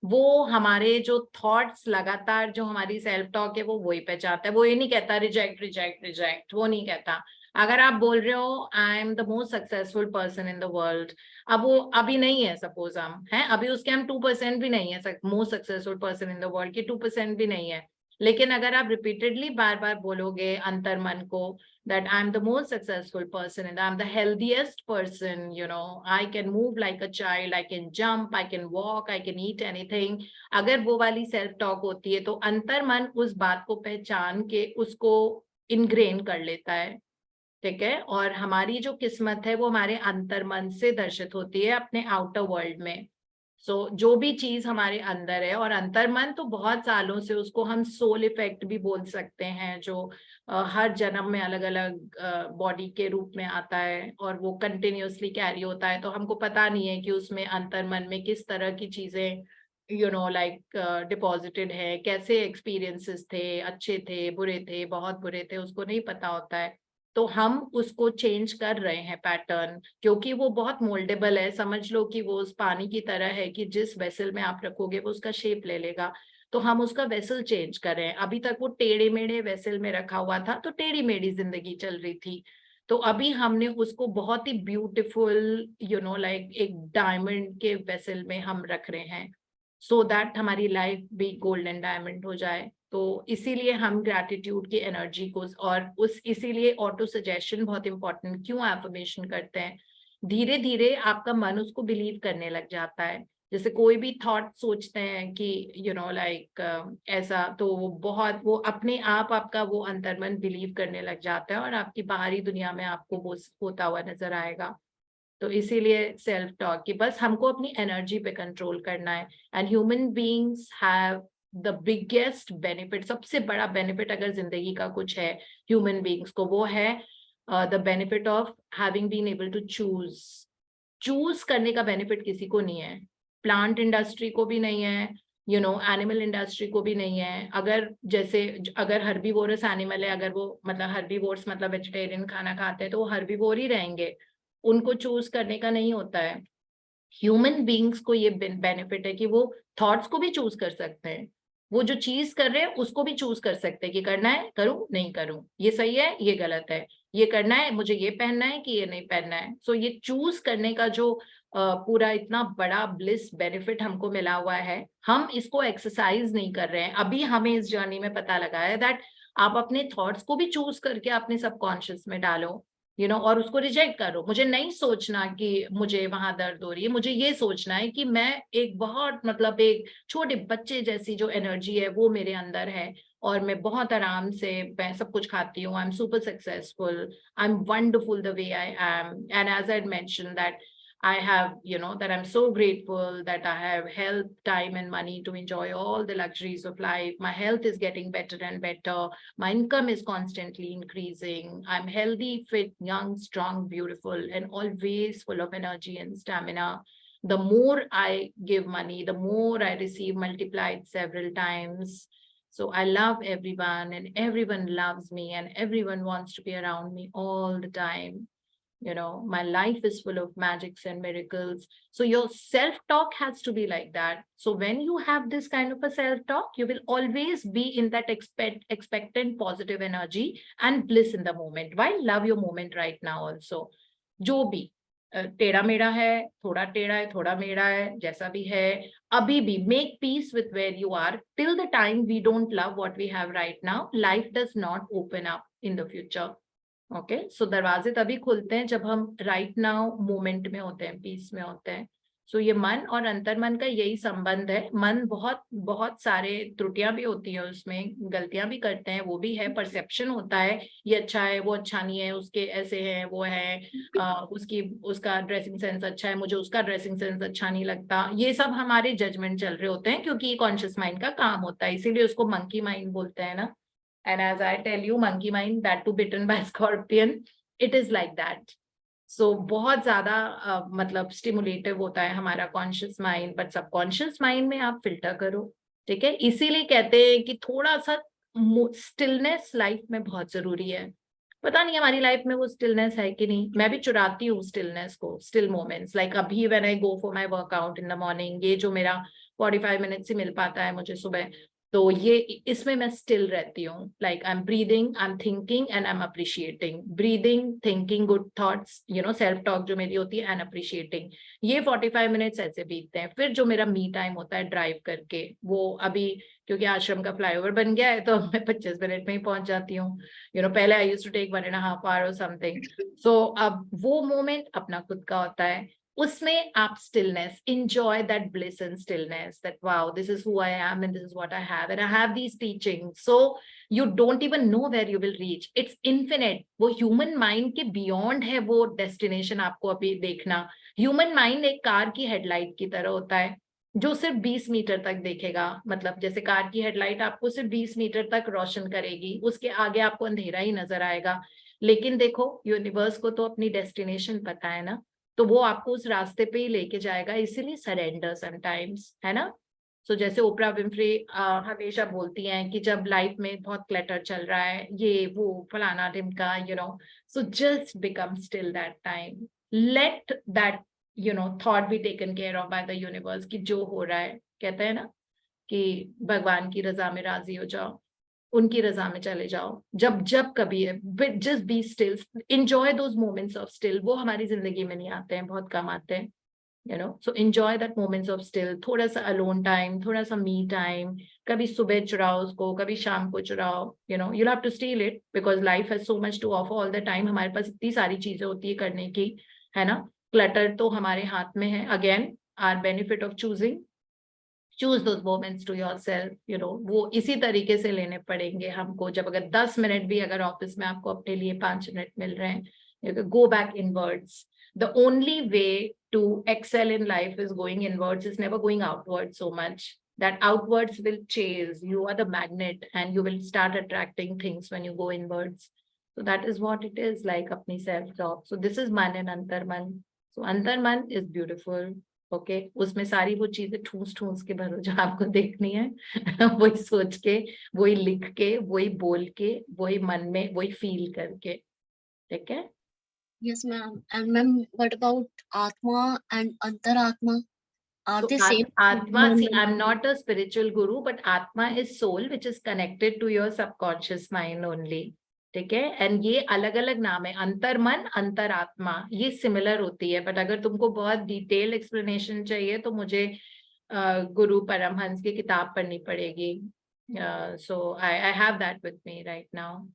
C: वो हमारे जो थॉट्स लगातार जो हमारी सेल्फ टॉक है वो वही पहचानता है. वो ये नहीं कहता रिजेक्ट रिजेक्ट रिजेक्ट, वो नहीं कहता. अगर आप बोल रहे हो I am the most successful person in the world, अब वो अभी नहीं है, सपोज हम हैं अभी उसके हम 2% भी नहीं है most successful person in the world की 2% भी नहीं है. लेकिन अगर आप रिपीटेडली बार बार बोलोगे अंतर मन को that I'm the most successful person and I'm the healthiest person, I can move like a child, I can jump, I can walk, I can eat anything. अगर वो वाली सेल्फ टॉक होती है तो अंतर मन उस बात को पहचान के उसको इनग्रेन कर लेता है. ठीक है. और हमारी जो किस्मत है वो हमारे अंतर मन से दर्शित होती है अपने आउटर वर्ल्ड में. जो भी चीज हमारे अंदर है, और अंतर मन तो बहुत सालों से उसको हम सोल इफेक्ट भी बोल सकते हैं, जो हर जन्म में अलग अलग बॉडी के रूप में आता है और वो कंटिन्यूअसली कैरी होता है. तो हमको पता नहीं है कि उसमें अंतर मन में किस तरह की चीजें लाइक डिपॉजिटेड है, कैसे एक्सपीरियंसेस थे, अच्छे थे, बुरे थे, बहुत बुरे थे, उसको नहीं पता होता है. तो हम उसको चेंज कर रहे हैं पैटर्न, क्योंकि वो बहुत मोल्डेबल है. समझ लो कि वो उस पानी की तरह है कि जिस वेसल में आप रखोगे वो उसका शेप ले लेगा. तो हम उसका वेसल चेंज कर रहे हैं। अभी तक वो टेढ़े मेढ़े वेसल में रखा हुआ था, तो टेढ़ी मेढ़ी जिंदगी चल रही थी। तो अभी हमने उसको बहुत ही ब्यूटीफुल लाइक एक डायमंड के वेसल में हम रख रहे हैं, सो दैट हमारी लाइफ भी गोल्डन डायमंड हो जाए। तो इसीलिए हम ग्रैटिट्यूड की एनर्जी को और इसीलिए ऑटो सजेशन बहुत इंपॉर्टेंट, क्यों एफर्मेशन करते हैं, धीरे धीरे आपका मन उसको बिलीव करने लग जाता है। जैसे कोई भी थॉट सोचते हैं कि लाइक ऐसा, तो वो अपने आप आपका वो अंतर्मन बिलीव करने लग जाता है और आपकी बाहरी दुनिया में आपको वो होता हुआ नजर आएगा। तो इसीलिए सेल्फ टॉक कि बस हमको अपनी एनर्जी पे कंट्रोल करना है। And human beings have the biggest benefit, सबसे बड़ा बेनिफिट अगर जिंदगी का कुछ है ह्यूमन बीइंग्स को, वो है the benefit of having been able to choose करने का बेनिफिट किसी को नहीं है। प्लांट इंडस्ट्री को भी नहीं है, एनिमल इंडस्ट्री को भी नहीं है। अगर हर्बीवोरस एनिमल है, अगर वो मतलब हर्बीवोर्स मतलब वेजिटेरियन खाना खाते हैं, तो वो हर्बीवोर ही रहेंगे, उनको चूज करने का नहीं होता है। ह्यूमन बीइंग्स को ये बेनिफिट है कि वो थॉट्स को भी चूज कर सकते हैं, वो जो चीज कर रहे हैं उसको भी चूज कर सकते हैं कि करना है करूं नहीं करूं, ये सही है ये गलत है, ये करना है मुझे ये पहनना है कि ये नहीं पहनना है। सो ये चूज करने का जो पूरा इतना बड़ा ब्लिस बेनिफिट हमको मिला हुआ है, हम इसको एक्सरसाइज नहीं कर रहे हैं। अभी हमें इस जर्नी में पता लगा है दैट आप अपने थॉट्स को भी चूज करके अपने सबकॉन्शियस में डालो, और उसको रिजेक्ट करो। मुझे नहीं सोचना कि मुझे वहां दर्द हो रही है, मुझे ये सोचना है कि मैं एक बहुत मतलब एक छोटे बच्चे जैसी जो एनर्जी है वो मेरे अंदर है, और मैं बहुत आराम से मैं सब कुछ खाती हूँ, I am super successful, I am wonderful the way I am, and as I mention that I have, that I'm so grateful that I have health, time, and money to enjoy all the luxuries of life. My health is getting better and better. My income is constantly increasing. I'm healthy, fit, young, strong, beautiful, and always full of energy and stamina. The more I give money, the more I receive multiplied several times. So I love everyone, and everyone loves me, and everyone wants to be around me all the time. My life is full of magics and miracles. So your self-talk has to be like that. So when you have this kind of a self-talk, you will always be in that expectant positive energy and bliss in the moment. Why love your moment right now also? जो भी टेढ़ा मेढ़ा है, थोड़ा टेढ़ा है, थोड़ा मेढ़ा है, जैसा भी है, अभी भी make peace with where you are. Till the time we don't love what we have right now, life does not open up in the future. Okay, so दरवाजे तभी खुलते हैं जब हम राइट नाउ मोमेंट में होते हैं, पीस में होते हैं। सो ये मन और अंतर्मन का यही संबंध है। मन बहुत सारे त्रुटियां भी होती है, उसमें गलतियां भी करते हैं, वो भी है, परसेप्शन होता है, ये अच्छा है वो अच्छा नहीं है, उसके ऐसे है वो है, उसका ड्रेसिंग सेंस अच्छा है, मुझे उसका ड्रेसिंग सेंस अच्छा नहीं लगता। ये सब हमारे जजमेंट चल रहे होते हैं, क्योंकि ये कॉन्शियस माइंड का काम होता है, इसीलिए उसको मंकी माइंड बोलते हैं ना। And as I tell you, monkey mind, that too bitten by scorpion, it is like that. So बहुत ज्यादा मतलब स्टिमुलेटिव होता है हमारा conscious mind, but subconscious mind में आप फिल्टर करो, ठीक है। इसीलिए कहते हैं कि थोड़ा सा स्टिलनेस लाइफ में बहुत जरूरी है। पता नहीं हमारी लाइफ में वो स्टिलनेस है कि नहीं, मैं भी चुराती हूँ स्टिलनेस को, स्टिल मोमेंट्स। लाइक अभी when I go for my workout in the morning, ये जो मेरा 45 मिनट्स ही मिल पाता है मुझे सुबह, तो ये इसमें मैं स्टिल रहती हूँ। Like I am breathing, I am thinking, and I am appreciating. Breathing, thinking good thoughts, self talk जो मेरी होती है, एंड अप्रिशिएटिंग। ये 45 मिनट्स ऐसे बीतते हैं। फिर जो मेरा मी टाइम होता है ड्राइव करके, वो अभी क्योंकि आश्रम का फ्लाईओवर बन गया है, तो मैं 25 मिनट में ही पहुंच जाती हूँ। पहले I used to take 1.5 hours और समथिंग। सो अब वो मोमेंट अपना खुद का होता है, उसमें आप stillness, enjoy that bliss and stillness, that wow, this is who I am and this is what I have, and I have these teachings. So you don't even know where you will reach. It's infinite. वो human mind के beyond है वो destination आपको अभी देखना। Human mind एक car की headlight की तरह होता है, जो सिर्फ 20 मीटर तक देखेगा। मतलब जैसे कार की हेडलाइट आपको सिर्फ 20 मीटर तक रोशन करेगी, उसके आगे आपको अंधेरा ही नजर आएगा। लेकिन देखो, यूनिवर्स को तो अपनी डेस्टिनेशन पता है ना, तो वो आपको उस रास्ते पे ही लेके जाएगा। इसीलिए सरेंडर समटाइम्स, है ना। सो जैसे ओपरा विंफ्री हमेशा बोलती हैं कि जब लाइफ में बहुत क्लटर चल रहा है, ये वो फलाना ढिमका, so just become still that time, let that thought be taken care of by the universe, कि जो हो रहा है, कहते हैं ना, कि भगवान की रजा में राजी हो जाओ, उनकी रजा में चले जाओ, जब कभी है, just be still, enjoy those moments of still. वो हमारी जिंदगी में नहीं आते हैं, बहुत कम आते हैं, you know, so enjoy that moments of still. थोड़ा सा alone time, थोड़ा सा me time, कभी सुबह चुराओ उसको, कभी शाम को चुराओ, you know, you'll have to steal it because life has so much to offer all the time. हमारे पास इतनी सारी चीजें होती है करने की, है ना. क्लटर तो हमारे हाथ में है. Again, our benefit of choose those moments to yourself, you know, वो इसी तरीके से लेने पड़ेंगे हमको. जब अगर 10 मिनट भी अगर ऑफिस में आपको अपने लिए 5 मिनट मिल रहे हैं, you go back inwards. The only way to excel in life is going inwards, is never going outwards so much. That outwards will chase, you are the magnet and you will start attracting things when you go inwards. So that is what it is, like apni self-talk. So this is man and antarman. So antarman is beautiful. Okay, उसमें सारी वो चीजें ठूस ठूस के भरो जो आपको देखनी है. वही सोच के, वही लिख के, वही बोल के, वही मन में, वही फील करके. ठीक है.
I: Yes, ma'am. And ma'am, what about Atma and Antaratma? Are
C: So
I: they same?
C: Atma, see, I'm not a spiritual guru, but Atma is soul, which is connected to your subconscious mind only. ठीक है. And ये अलग अलग नाम है, अंतर्मन, अंतरात्मा, ये सिमिलर होती है. बट अगर तुमको बहुत डिटेल एक्सप्लेनेशन चाहिए तो मुझे गुरु परमहंस की किताब पढ़नी पड़ेगी. So I have that with me right now.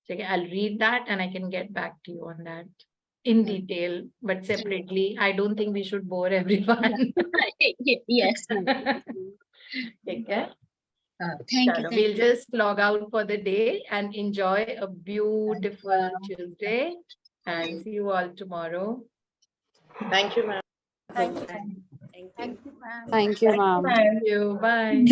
C: ठीक है, I'll read that and I can get back to you on that in detail, but separately. I don't think we should bore everyone.
I: Yes, ma'am.
C: ठीक है.
I: Thank you.
C: We'll just log out for the day and enjoy a beautiful Tuesday, and see you all tomorrow.
F: Thank you, ma'am.
B: Thank you.
C: Thank you.
B: Thank you, ma'am.
J: Thank you, ma'am.
C: Thank you. Bye.